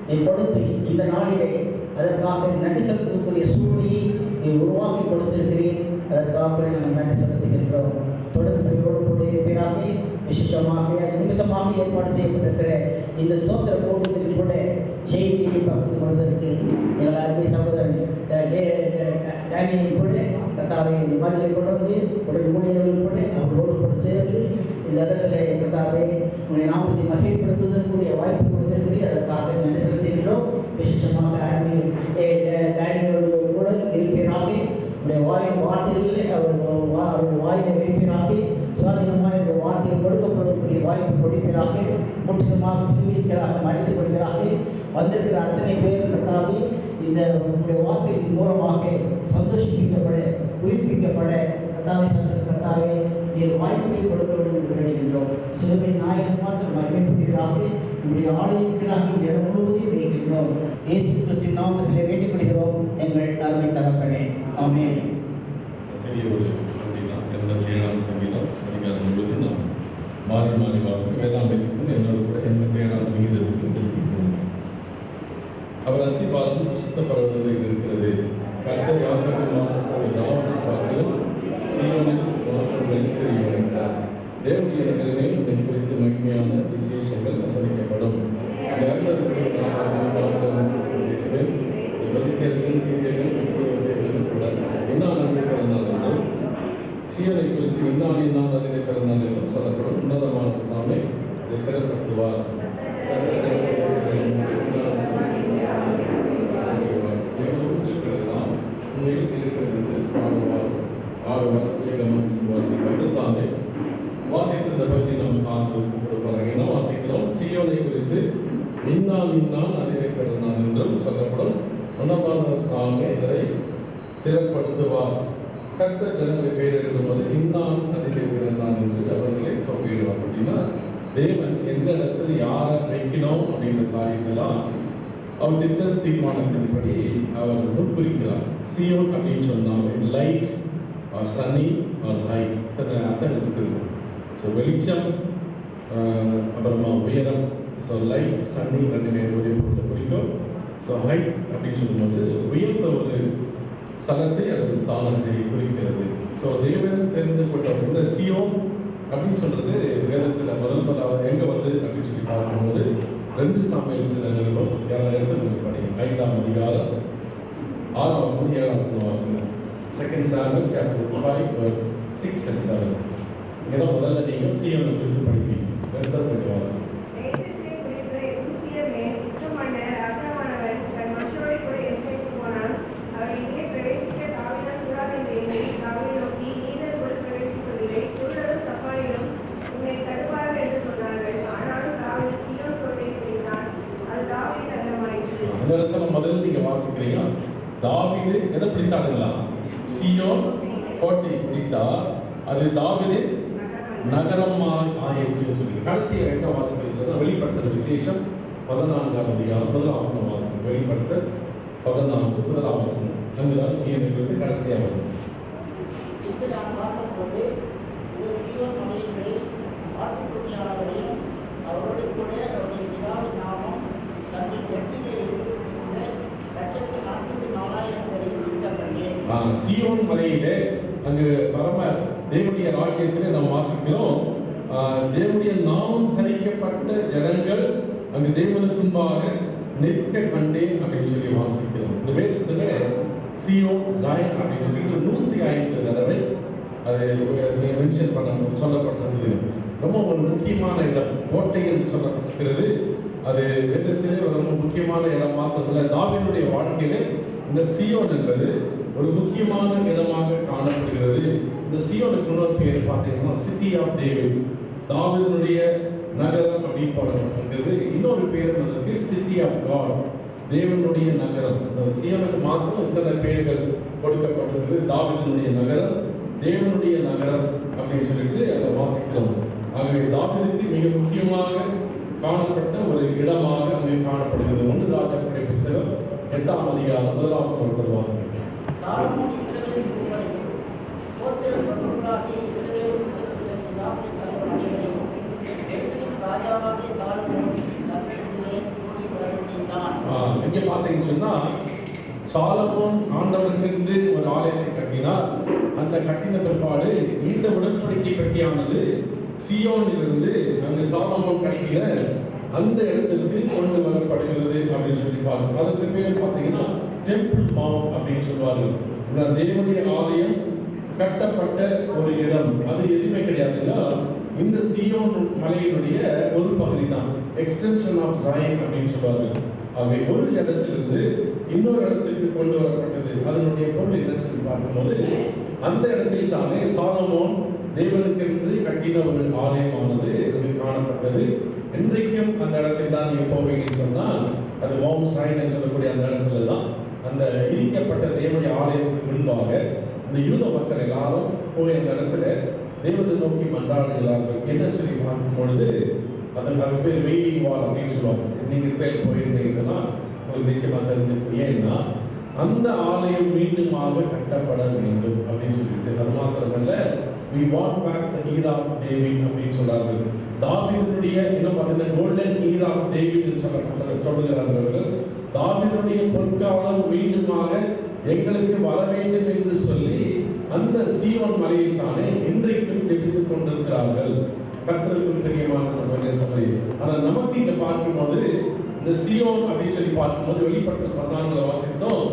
நீ கொடுத்து இந்த நாளிலே அதற்காக நன்றி செலுத்தக்கூடிய சூழ்நிலையை நீ உருவாக்கி கொடுத்திருக்கிறேன். அதற்காக நாங்கள் நன்றி செலுத்துகின்றோம். தொடர்ந்து பிரிவோடு கொண்டே இருப்பீராக. விசேஷமாக அது நிமித்தமாக ஏற்பாடு செய்யப்பட்டிருக்கிற இந்த சோத்திர கூட்டத்தில் கூட செய்தியை பகிர்ந்து கொள்வதற்கு எங்கள் அருமை சகோதரன் டேனியல் கூட கர்த்தாவை மதிலை கொண்டு வந்து உடல் ஊழியர்கள் கூட அவர்களோடு கூட சேர்ந்து இந்த இடத்துல கர்த்தாவை உங்களுடைய நாமத்தை மகிழ்ப்படுத்துவதற்குரிய வாய்ப்பு கொடுத்திருக்கிறீர்கள். அதற்காக நன்றி செலுத்துகின்றோம். விசேஷமாக அருமை டேனியலோடு கூட இருப்பீராக. உடைய வாயின் வார்த்தைகளில் அவருடைய வாயிலை வைப்பீராக. சுவாதீனமாக இந்த வார்த்தையை கொடுக்கப்படுவதற்குரிய வாய்ப்பு கொடுப்பீராக. முற்றிலுமாக சிந்திக்கலாக மறைத்துக் கொள்கிறாக. வந்திருக்கிற அத்தனை பேர் கர்த்தாவே இந்த உங்களுடைய வார்த்தையின் மூலமாக சந்தோஷிக்கப்பட உயிர்ப்பிக்கப்பட கர்த்தாவே நீர் வாய்ப்பை கொடுக்க வேண்டும் என்று வேண்டுகின்றோம். சிலுவை நாயகன் மாத்திரம் மகிமைப்படுகிறாக. உங்களுடைய ஆலயங்களாக இந்த இடம் முழுவதையும் வைக்கின்றோம். இயேசு கிறிஸ்துவின் நாமத்திலே வேண்டிக் கொள்கிறோம் எங்கள் அருமை தகப்பனே. ஆமென். சிறியவர்கள் அப்படின்னா 87ஆம் சங்கீதம் அதிகாரம் முழுவதும் நாம் மாறி மாறி வாசம் வேதாம் வைத்துக்கொண்டு என்னோட கூட 87ஆம் சங்கீதத்துக்கு திருப்பிக்கொள்ளும். அவர் அஸ்திபாரம் சுத்தப்படவில்லை இருக்கிறது. கர்த்தர் யாக்கோபின் வாசஸ்தலை யாவற்றை பார்க்கிறோம். சீயோனின் வாசல்களில் தெரியவடைந்தார். தேவனுடைய நகரிலே உன்னை குறித்து மகிமையான விசேஷங்கள் வசனிக்கப்படும். சீயனை குறித்து இன்னாலே நான் அதிலே பிறந்தான் என்றும் சொல்லப்படும். உன்னதமான தாமே இதை சிறப்படுத்துவார். உண்மையில் இருக்கிறது பாடுவார் ஆடுவார் ஏகமாக சொல்வார். தானே வாசித்த இந்த பகுதியை நம்ம ஆசிரியருக்கு கொடுப்பாங்க. என்ன வாசிக்கிறோம்? சீயோனை குறித்து இன்னால் அதிலே பிறந்தான் என்றும் சொல்லப்படும். உன்னதமான தாமே அதை ஸ்திரப்படுத்துவார். கர்த்தர் ஜனங்களை பேர் எழுதும்போது இன்னான் அதிலே பிறந்தான் என்று அவர்களை தொகையிடுவார். அப்படின்னா தேவன் எந்த இடத்துல யாரை வைக்கணும் அப்படின்ற காரியத்தெல்லாம் அவர் திட்ட தீர்மானத்தின்படி அவர் முன்குறிக்கிறார். சியோன் அப்படின்னு சொன்னாலே light or sunny or light அத்தனை இருக்குது. ஸோ வெளிச்சம், அப்புறமா உயரம். ஸோ லைட் சன்னி ரெண்டுமே ஒரே பொருளை குறிக்கும். ஸோ ஹைட் அப்படின்னு சொல்லும்போது உயர்ந்த ஒரு ஸ்தலத்தை அல்லது ஸ்தானத்தை குறிக்கிறது. ஸோ தேவன் தெரிந்து கொண்ட இந்த சியோன் அப்படின்னு சொல்றது வேதத்தில் முதலாவது எங்கே வந்து அப்படின்னு சொல்லி பார்க்கும்போது 2 சாமுவேல் நிருபம் 7ஆம் எடுத்து படிங்க. 5ஆம் அதிகாரம் 6ஆம் வசனம் 7ஆம் வசனம். 2 சாமுவேல் சாப்டர் 5 verse 6 and 7. இங்கே முதல்ல நீங்கள் சீயோனை குறித்து படிப்பீங்க. அடுத்த படிக்க வாசம். அந்த இடத்துல முதல்ல நீங்க வாசிக்கிறீங்க, தாவீது எதை பிடிச்சாருங்களா? சீயோன் கோட்டை பிடித்தா அது தாவீது நகரமாய் ஆயிடுச்சுன்னு சொல்லி கடைசியை எங்க வாசிக்கிறேன்னு சொன்னா வெளிப்படுத்துற விசேஷம் 14ஆம் அதிகாரம் 1ஆம் வசனம் வாசிக்கும். வெளிப்படுத்த 14 1ஆம் வசனம். அங்குதான் சீயோனை குறித்து கடைசியாக வருது. சீயோன் மலையிலே அங்கு பரம தேவனுடைய ராஜ்யத்திலே நாம் வாசிக்கிறோம். தேவனுடைய நாமம் தரிக்கப்பட்ட ஜனங்கள் அங்கு தேவனுக்கு முன்பாக நிற்க கண்டேன் அப்படின்னு சொல்லி வாசிக்கிறோம். இந்த வேதத்துல சீயோன் ஜாயன் அப்படின்னு சொல்லிட்டு 105 தடவை அது மென்ஷன் பண்ண சொல்லப்பட்டிருந்தது. ரொம்ப ஒரு முக்கியமான இடம், கோட்டை என்று சொல்லப்பட்டிருக்கிறது. அது வேதத்திலே ஒரு ரொம்ப முக்கியமான இடம் மாத்திரமில்லை, தாவீதுடைய வாழ்க்கையிலே இந்த சீயோன் என்பது ஒரு முக்கியமான இடமாக காணப்படுகிறது. இந்த சீயோனுக்கு இன்னொரு பேர் பார்த்தீங்கன்னா சிட்டி ஆஃப் டேவிட், தாவீதுடைய நகரம் அப்படின்னு போடப்பட்டிருக்கிறது. இன்னொரு பேர் அதற்கு சிட்டி ஆஃப் காட், தேவனுடைய நகரம். சீயோனுக்கு மாத்திரம் இத்தனை பெயர்கள் கொடுக்கப்பட்டிருக்கிறது. தாவீதினுடைய நகரம், தேவனுடைய நகரம் அப்படின்னு சொல்லிட்டு அதை வாசிக்கிறோம். ஆகவே தாவீதுக்கு மிக முக்கியமாக காணப்பட்ட ஒரு இடமாக அங்கே காணப்படுகிறது. 1 ராஜாக்களுடைய புத்தகம் 8ஆம் அதிகாரம் 1ஆம் வசனத்தை வாசிக்கிறோம். எங்க பார்த்தீங்கன்னு சொன்னா, சாலமோன் ஆண்டவருக்கு ஒரு ஆலயத்தை கட்டினார். அந்த கட்டின பிற்பாடு இந்த உடன்படிக்கை பெட்டியானது சீயோனிலிருந்து அங்கு சாலமோன் கட்டிய அந்த இடத்திற்கு கொண்டு வரப்படுகிறது அப்படின்னு சொல்லி பாருங்க. அதுக்கு பேர் பார்த்தீங்கன்னா டெம்பிள் மவுண்ட் அப்படின்னு சொல்லுவார்கள். தேவனுடைய ஆலயம் கட்டப்பட்ட ஒரு இடம். அது எதுவுமே கிடையாதுன்னா இந்த சீயோன் மலையினுடைய ஒரு பகுதி தான், எக்ஸ்டென்ஷன் ஆஃப் ஜாயின் அப்படின்னு சொல்லுவார்கள். ஆகவே ஒரு இடத்திலிருந்து இன்னொரு இடத்துக்கு கொண்டு வரப்பட்டது. அதனுடைய பொருள் என்ன சொல்லி பார்க்கும்போது, அந்த இடத்தில் தானே சாலமோன் தேவனுக்கென்று கட்டின ஒரு ஆலயமானது காணப்பட்டது. இன்றைக்கும் அந்த இடத்தில் தான் நீங்க போவீங்கன்னு சொன்னால் அது மவுண்ட் சைன் சொல்லக்கூடிய அந்த இடத்துல தான் அந்த இடிக்கப்பட்ட தேவனுடைய ஆலயத்துக்கு முன்பாக இந்த யூத மக்கள் எல்லாரும் போய் அந்த இடத்துல தேவனை நோக்கி மன்றாடுகிறார்கள். என்ன சொல்லி பார்க்கும் பொழுது அது பேர் வெயிலிங் வால் அப்படின்னு சொல்லுவாங்க. நீங்க இஸ்ரேல் போயிருந்தீங்கன்னு சொன்னா உங்களுக்கு நிச்சயமா தெரிஞ்சிருக்கும். ஏன்னா அந்த ஆலயம் மீண்டுமாக கட்டப்பட வேண்டும் அப்படின்னு சொல்லிட்டு, அது மாத்திரமல்ல we want back the era of David அப்படின்னு சொல்றார்கள். தாவீதுடைய இன்னும் பார்த்தீங்கன்னா கோல்டன் era of David சொல்லுகிறார்கள். தாவீதுடைய பொற்காலம் மீண்டுமாக எங்களுக்கு வர வேண்டும் என்று சொல்லி அந்த சீயோன் மலையில் தானே இன்றைக்கும் ஜெபித்துக் கொண்டிருக்கிறார்கள். கர்த்தருக்கு பிரியமான சகோதர சகோதரி, ஆனால் நமக்கு இங்க பார்க்கும்போது இந்த சீயோன் அப்படின்னு சொல்லி பார்க்கும்போது வெளிப்பட்ட 14 வாசித்தோம்.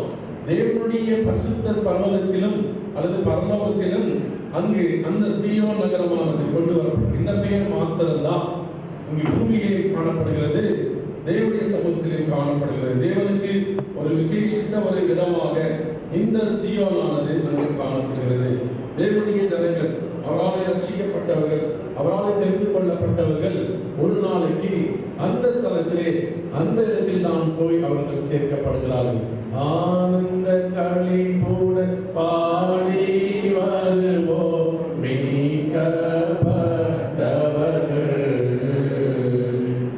தேவனுடைய பரிசுத்த பர்வதத்திலும் அல்லது பரலோகத்திலும் அங்கு அந்த சீயோன் நகரமானது கொண்டு வரப்படும். இந்த பெயர் மாத்திரம்தான் இங்கு பூமியிலே காணப்படுகிறது, தேவனுடைய சமூகத்திலே காணப்படுகிறது. தேவனுக்கு ஒரு விசேஷித்த ஒரு இடமாக இந்த சீயோனானது அங்கு காணப்படுகிறது. தேவனுடைய ஜனங்கள், அவரால் ரட்சிக்கப்பட்டவர்கள், அவரால் தெரிந்து கொள்ளப்பட்டவர்கள் ஒரு நாளைக்கு அந்த ஸ்தலத்திலே அந்த இடத்தில் தான் போய் அவர்கள் சேர்க்கப்படுகிறார்கள். ஆனந்த களிப்புடன் பாடி வருவோம் மீட்கப்பட்டவர்கள்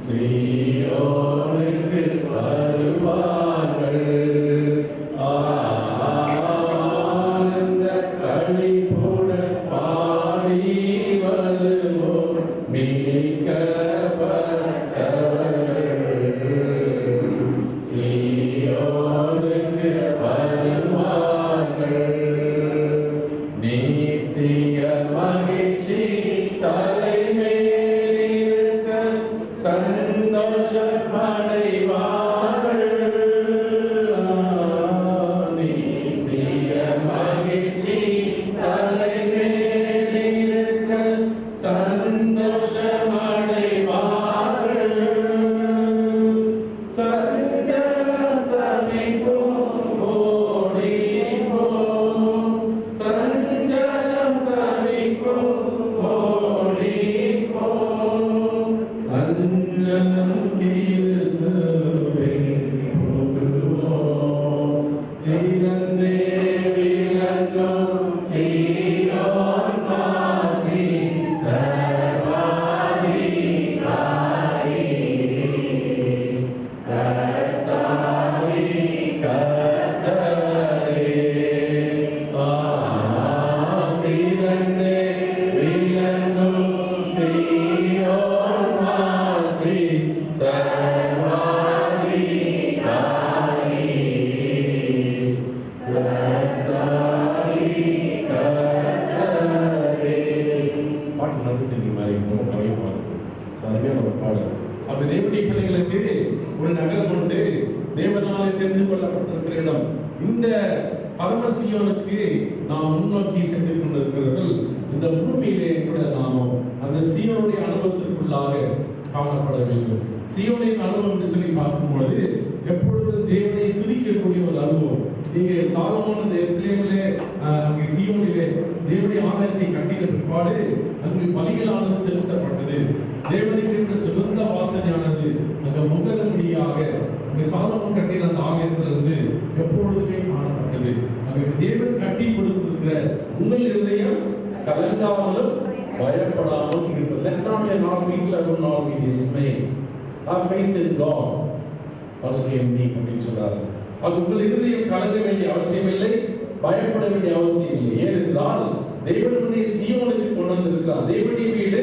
சீயோனுக்கு வருவார்கள். ஆனந்த களிப்புடன் பாடி வருவோம் ஒரு நகரம் உண்டு, தேவனாலே தெரிந்து கொள்ளப்பட்டிருக்கிற இடம். இந்த பரமசியோனுக்கு நாம் முன்னோக்கி சென்று கொண்டிருக்கிறவர்கள் இந்த பூமியிலே கூட நாமும் அந்த சீயோனுடைய அனுபவத்திற்குள்ளாக காணப்பட வேண்டும். சீயோனின் அனுபவம் என்று சொல்லி பார்க்கும்பொழுது எப்பொழுது தேவனை துதிக்கக்கூடிய ஒரு அனுபவம். இங்கே சாலமோன் அந்த எருசலேமிலே அங்கே சீயோனிலே தேவனுடைய ஆலயத்தை கட்டின பிற்பாடு அங்கு பலிகளானது செலுத்தப்பட்டது. தேவனுக்கு என்று சுகந்த வாசனையானது அங்க முகரும்படியாக அங்கே சாலமோன் கட்டின அந்த ஆலயத்திலிருந்து எப்பொழுதுமே காணப்பட்டது. அங்கே தேவன் கட்டி கொடுத்திருக்கிற உங்கள் இருதயம் கலங்காமலும் பயப்படாமலும் இருப்பது. Let not your heart be troubled nor be dismayed. Have faith in God also in me அப்படின்னு சொல்றாரு. அது உங்கள் இருதயம் கலங்க வேண்டிய அவசியம் இல்லை, பயப்பட வேண்டிய அவசியம் இல்லை. ஏனென்றால் தேவனுடைய சீயோனுக்கு கொண்டு வந்திருக்கிறார். தேவனுடைய வீடு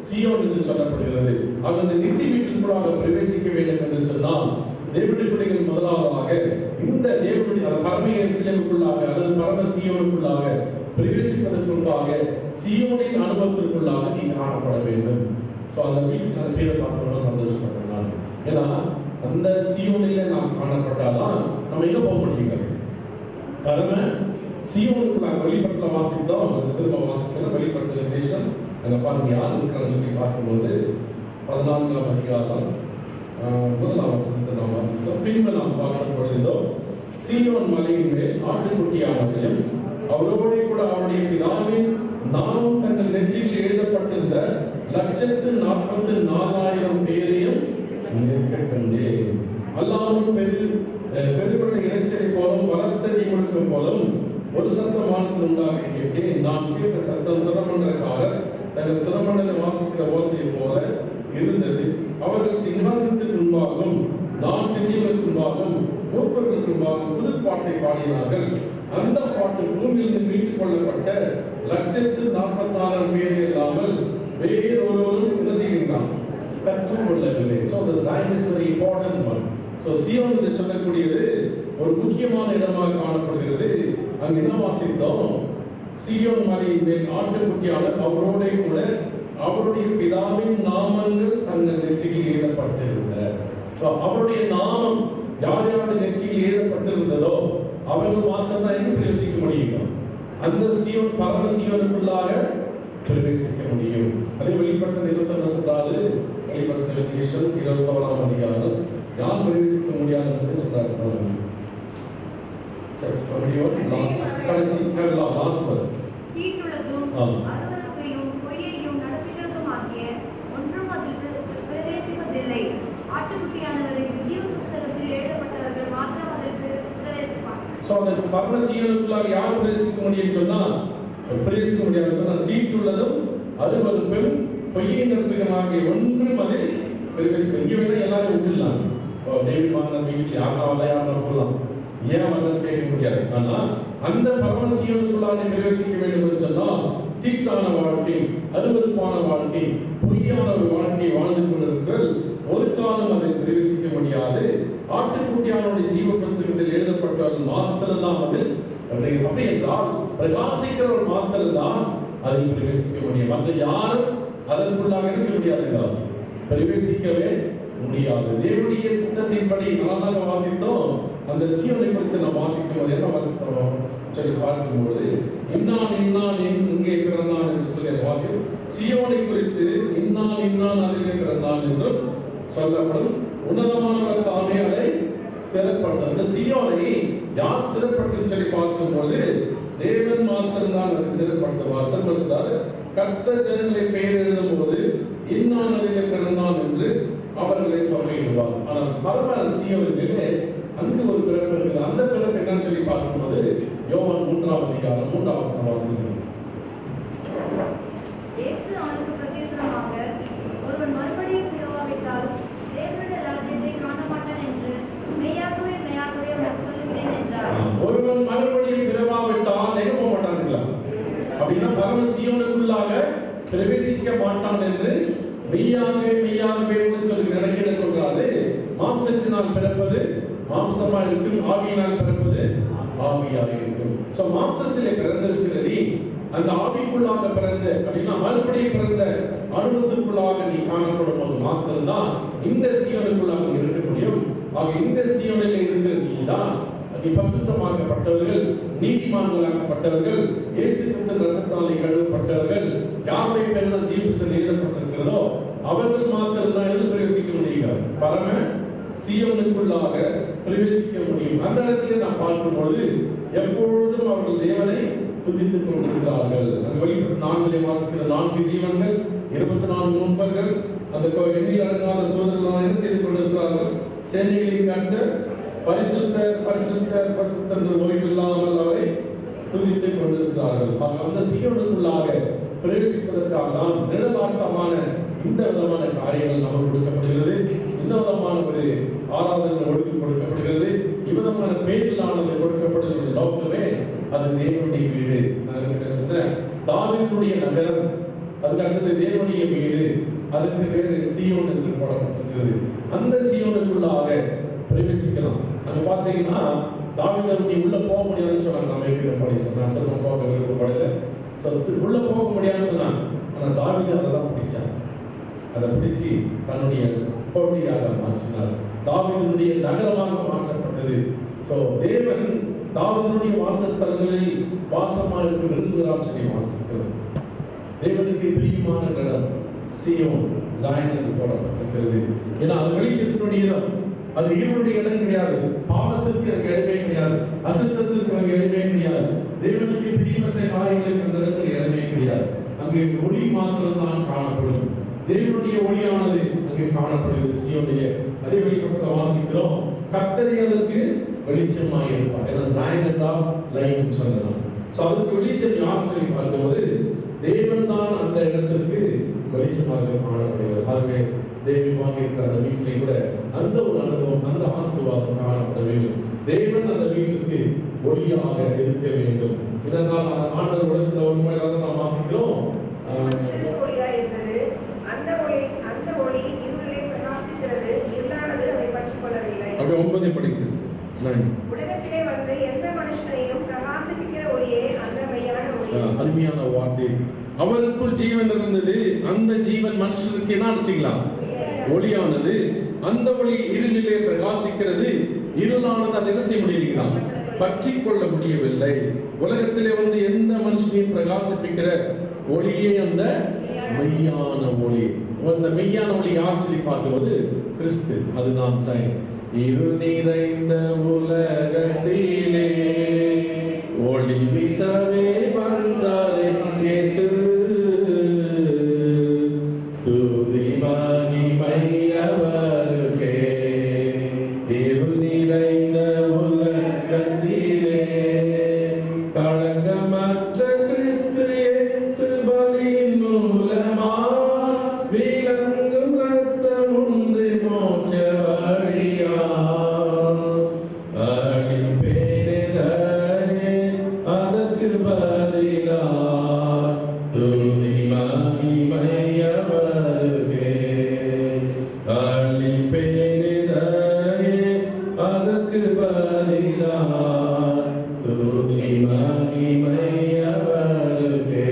சீயோன் என்று சொல்லப்படுகிறது. அந்த நித்திய வீட்டிற்குள்ளாக பிரவேசிக்க வேண்டும் என்று சொன்னால் தேவனுடைய பிள்ளைகள் முதலாவதாக இந்த தேவனுடைய பரம எருசலேமுக்குள்ளாக அல்லது பரம சீயோனுக்குள்ளாக பிரவேசிப்பதற்கு முன்பாக சீயோனின் அனுபவத்திற்குள்ளாக நீ காணப்பட வேண்டும். ஸோ அந்த வீட்டுக்கு அந்த பேரை பார்க்கணும் சந்தோஷப்பட்டேன் நான். ஏன்னா அந்த சீயோனிலே நாம் காணப்பட்டாதான் நம்ம எங்க போக முடியுங்க. பரம சீயோனுக்குள்ளாக வெளிப்படல வாசித்தோம். அது திரும்ப வாசிக்கிற வெளிப்பட்ட விசேஷம் அங்க பாருங்க யார் இருக்கிறான்னு சொல்லி பார்க்கும்போது 14ஆம் அதிகாரம் 1ஆம் வசனத்தை நாம் வாசித்தோம். பின்பு நாம் பார்க்கும் பொழுதோ சீயோன் மலையின் மேல் ஆட்டுக்குட்டியானவர்களையும் அவரோட கூட அவருடைய பிதாவின் நாமும் தங்கள் நெற்றியில் எழுதப்பட்டிருந்த 144,000 பேரையும் கண்டேன். அல்லாமல் பெருவெள்ள இறைச்சலை போலும் பலத்த நீ முழுக்கம் போலும் ஒரு சத்தமானத்தில் உண்டாக கேட்டேன். நான் கேட்ட சத்தம் சுரமண்டலக்காரர் தங்கள் சுரமண்டல வாசிக்கிற ஓசையை போல இருந்தது. அவர்கள் சிங்காசனத்துக்கு முன்பாகவும் 4 ஜீவனுக்கு முன்பாகவும் மூப்பர்களுக்கு முன்பாகவும் புது பாட்டை பாடினார்கள். அந்த பாட்டு பூமியிலிருந்து மீட்டுக் கொள்ளப்பட்ட 144,000 பேர் இல்லாமல் வேறொருவரும் என்ன செய்கிறான் கற்றுக்கொள்ளவில்லை. So the sign is very important one. So சீயோன் என்று சொல்லக்கூடியது ஒரு முக்கியமான இடமாக காணப்படுகிறது. அங்கு என்ன வாசித்தோம்? சீயோன் மலையின் மேல் ஆட்டுக்குட்டியானவர் அவரோட கூட அவருடைய பிதாவின் நாமங்கள் தங்கள் நெற்றியில் எழுதப்பட்டிருந்த. So அவருடைய நாமம் யார் யாருடைய நெற்றியில் எழுதப்பட்டிருந்ததோ அவர்கள் மாத்திரம்தான் எங்கு பிரவேசிக்க முடியும்? அந்த சீயோன் பரம சீயோனுக்குள்ளாக பிரவேசிக்க முடியும். அதே வெளிப்பட்ட 21 சொல்றாரு. வெளிப்பட்ட விசேஷம் 21ஆம் அதிகாரம் யார் பிரவேசிக்க முடியாது என்று சொல்றாரு. பரமசீயனுக்குள்ளாக யார் பிரவேசிக்க முடியும் சொன்னா பிரவேசிக்க முடியாது சொன்னா தீட்டுள்ளதும் அருவருப்பும் பொய்யை நம்பிக்கமாக ஒன்றும் அதில் பிரவேசிக்க. இங்கே வேணா எல்லாரும் விட்டுலாம். டேவிட் வாங்கின வீட்டுக்கு யாராவது யாரும் போகலாம், ஏன் வந்து கேட்க முடியாது. ஆனா அந்த பரமசீயனுக்குள்ளாக பிரவேசிக்க வேண்டும் என்று சொன்னால் தீட்டான வாழ்க்கை, அருவருப்பான வாழ்க்கை, பொய்யான ஒரு வாழ்க்கையை வாழ்ந்து கொண்டிருக்கள் ஒரு காலம் அதை பிரவேசிக்க முடியாது. ஆட்டுக்குட்டியானுடைய ஜீவ புஸ்தகத்தில் எழுதப்பட்டவர்கள் மாத்திரம்தான் அதில் அப்படி என்றால் பிரகாசிக்கிறவர் மாத்திரம்தான் அதை பிரவேசிக்க முடியும். மற்ற யாரும் அதற்குள்ளாக என்ன செய்ய முடியாது, பிரவேசிக்கவே முடியாது. தேவனுடைய சித்தத்தின்படி நாளாக வாசித்தோம். அந்த சீயோனை குறித்து நாம் வாசிக்கும் போது என்ன வாசித்தோம் சொல்லி பார்க்கும்போது இன்னான் இங்கே பிறந்தான் என்று சொல்லி வாசிக்கும். சீயோனை குறித்து இன்னான் அதிலே பிறந்தான் என்றும் சொல்லப்படும். உன்னதமானவர் தாமே அதை ஸ்திரப்படுத்த. அந்த சீயோனை யார் ஸ்திரப்படுத்த சொல்லி பார்க்கும்போது தேவன் மாத்திரம்தான் அதை ஸ்திரப்படுத்துவார். திரும்ப சொல்றாரு, கர்த்தர் ஜனங்களை பெயர் எழுதும் போது இன்னான் அதிலே பிறந்தான் என்று அவர்களை தொகையிடுவார். ஆனால் பரம சீயோனிலே அங்கு ஒரு பிறப்பு இருக்குது. அந்த பிறப்பு என்னன்னு சொல்லி பார்க்கும்போது யோவான் 3ஆம் அதிகாரம் 3ஆம் வசனம் வாசிக்கிறோம். இயேசு அவனுக்கு பிரதியுத்தரமாக, ஒருவன் மறுபடியும் பிறவாவிட்டால் தேவனுடைய ராஜ்யத்தை காண மாட்டான் என்று மெய்யாகவே உனக்கு சொல்லுகிறேன் என்றார். ஒருவன் மறுபடியும் பிறவாவிட்டால் எங்க போக மாட்டான் அப்படின்னா பரம சீயோனுக்குள்ளாக பிரவேசிக்க மாட்டான் என்று மெய்யாகவே சொல்லுகிறேன். என்ன சொல்றாரு? மாம்சத்தினால் பிறப்பது மாம்சமா இருக்கும், ஆவியினால் பிறப்பது ஆவியாக இருக்கும். சோ மாம்சத்திலே பிறந்திருக்கிற நீ அந்த ஆவிக்குள்ளாக பிறந்த அப்படின்னா மறுபடியும் பிறந்த அனுபவத்திற்குள்ளாக நீ காணப்படும் போது மாத்திரம்தான் இந்த சீயோனுக்குள்ளாக இருக்க முடியும். ஆக இந்த சீயோனில் இருக்கிற நீதான் நீ பரிசுத்தமாக்கப்பட்டவர்கள், நீதிமான்களாக்கப்பட்டவர்கள், இயேசு கிறிஸ்துவின் இரத்தத்தாலே கழுவப்பட்டவர்கள், யாருடைய பேரில் ஜீவபுஸ்தகத்தில் எழுதப்பட்டிருக்கிறதோ அவர்கள் மாத்திரம்தான் எதில் பிரவேசிக்க முடியும்? பரம சீயோனுக்குள்ளாக பிரவேசிக்க முடியும். அந்த இடத்திலே நாம் பார்க்கும்போது எப்பொழுதும் அவர்கள் தேவனை துதித்துக் கொண்டிருக்கிறார்கள். அந்த வெளிப்பட்டு 4 வாசிக்கிற 4 ஜீவன்கள் 24 மூப்பர்கள் அந்த எண்ணில் அடங்காத தூதர்கள் என்ன செய்து கொண்டிருக்கிறார்கள்? சேனைகளின் கர்த்தர் பரிசுத்தர் பரிசுத்தர் பரிசுத்தர் என்ற ஓய்வில்லாமல் அவரை துதித்துக் கொண்டிருக்கிறார்கள். அந்த சீயோனுக்குள்ளாக பிரவேசிப்பதற்காக தான் நிழலாட்டமான இந்த விதமான காரியங்கள் நமக்கு கொடுக்கப்படுகிறது. இந்த விதமான ஒரு ஆராதனை ஒழுங்கு கொடுக்கப்படுகிறது. இவ்விதமான பேரிலானது கொடுக்கப்படுகிறது. நோக்கமே அது தேவனுடைய வீடு. நான் சொன்ன தாவீதுடைய நகரம், அதுக்கு அடுத்தது தேவனுடைய வீடு, அதுக்கு பேரு சீயோன் என்று போடப்பட்டிருக்கிறது. அந்த சீயோனுக்குள்ளாக பிரவேசிக்கலாம். அங்க பாத்தீங்கன்னா தாவீது உள்ள போக முடியாதுன்னு சொன்னாங்க. நம்ம எப்படி படி சொன்னாங்க போக விருப்பப்படல, உள்ள போக முடியாதுன்னு சொன்னாங்க. ஆனா தாவீது அதெல்லாம் பிடிச்சார். அதை பிடிச்சு தன்னுடைய கோட்டையாக மாற்றினார். தாவீதுடைய நகரமாக மாற்றப்பட்டது. தேவன் தாவீதுடைய வாசஸ்தலங்களில் வாசமாக இருக்க விரும்புகிறார் சொல்லி வாசிக்கிறோம். தேவனுக்கு பிரியமான இடம் சீயோன் ஜாயன் என்று போடப்பட்டிருக்கிறது. ஏன்னா அது வெளிச்சத்தினுடைய இடம், அது இருளுடைய இடம் கிடையாது. பாவத்திற்கு அங்கே இடமே கிடையாது, அசுத்தத்திற்கு அங்கே இடமே கிடையாது, தேவனுக்கு பிரியமற்ற காரியங்களுக்கு அந்த இடத்துல இடமே கிடையாது. அங்கே ஒளி மாத்திரம் தான் காணப்படும். தேவனுடைய ஒளியானது அங்கே காணப்படுகிறது சீயோனிலே. அதே வெளிப்பட்டத்தில் வாசிக்கிறோம், கர்த்தரே அதற்கு வெளிச்சமாக இருப்பார். ஏன்னா ஜாயன் என்றால் லைட் சொல்லலாம். அதுக்கு வெளிச்சம் யார் சொல்லி பார்க்கும்போது தேவன் தான் அந்த இடத்திற்கு வெளிச்சமாக காணப்படுகிறது. ஆகவே தெய்வமாக இருக்கிற அந்த வீட்டிலே கூட அந்த ஒரு அனுபவம், அந்த ஆசீர்வாதம் காணப்பட வேண்டும். தேவன் அந்த வீட்டிற்கு ஒளியாக இருக்க வேண்டும். இதனால் ஆண்டவர் உலகத்தில் ஒரு முறையாக நாம் வாசிக்கிறோம். அந்த ஒளி இருளிலே பிரகாசிக்கிறது, இருளானது அதை பற்றிக் கொள்ளவில்லை. அப்படி 9 படிங்க சிஸ்டர். உலகத்திலே வந்து எந்த மனுஷனையும் பிரகாசிப்பிக்கிற ஒளியே அந்த மெய்யான ஒளி. அருமையான வார்த்தை. அவருக்குள் ஜீவன் இருந்தது, அந்த ஜீவன் மனுஷனுக்கு என்ன அடிச்சுக்கலாம்? ஒளியானது. அந்த ஒளி இருளிலே பிரகாசிக்கிறது, இருளானது அதை என்ன செய்ய முடியல? பற்றி கொள்ள முடியவில்லை. உலகத்திலே வந்து எந்த மனுஷனையும் பிரகாசிப்பிக்கிற ஒளியே அந்த மெய்யான ஒளி. அந்த மெய்யான ஒளி யார் சொல்லி பார்க்கும்போது கிறிஸ்து. அதுதான் ஜெயம். இருள் நிறைந்த உலகத்திலே ஒளி வீசவே வந்தாரே இயேசு, துதி மகிமை அவருக்கே. இருள் நிறைந்த உலகத்திலே களங்கமற்ற கிறிஸ்து இயேசு பலியின் மூலமா விளங்கும் ரத்தம் ஒன்று மோட்ச வழியா அழிப்பேனே அதற்கு பதிலா துதி மகிமை அவருக்கே. அழிப்பேனே அதற்கு பதிலா துதி மகிமை அவருக்கே.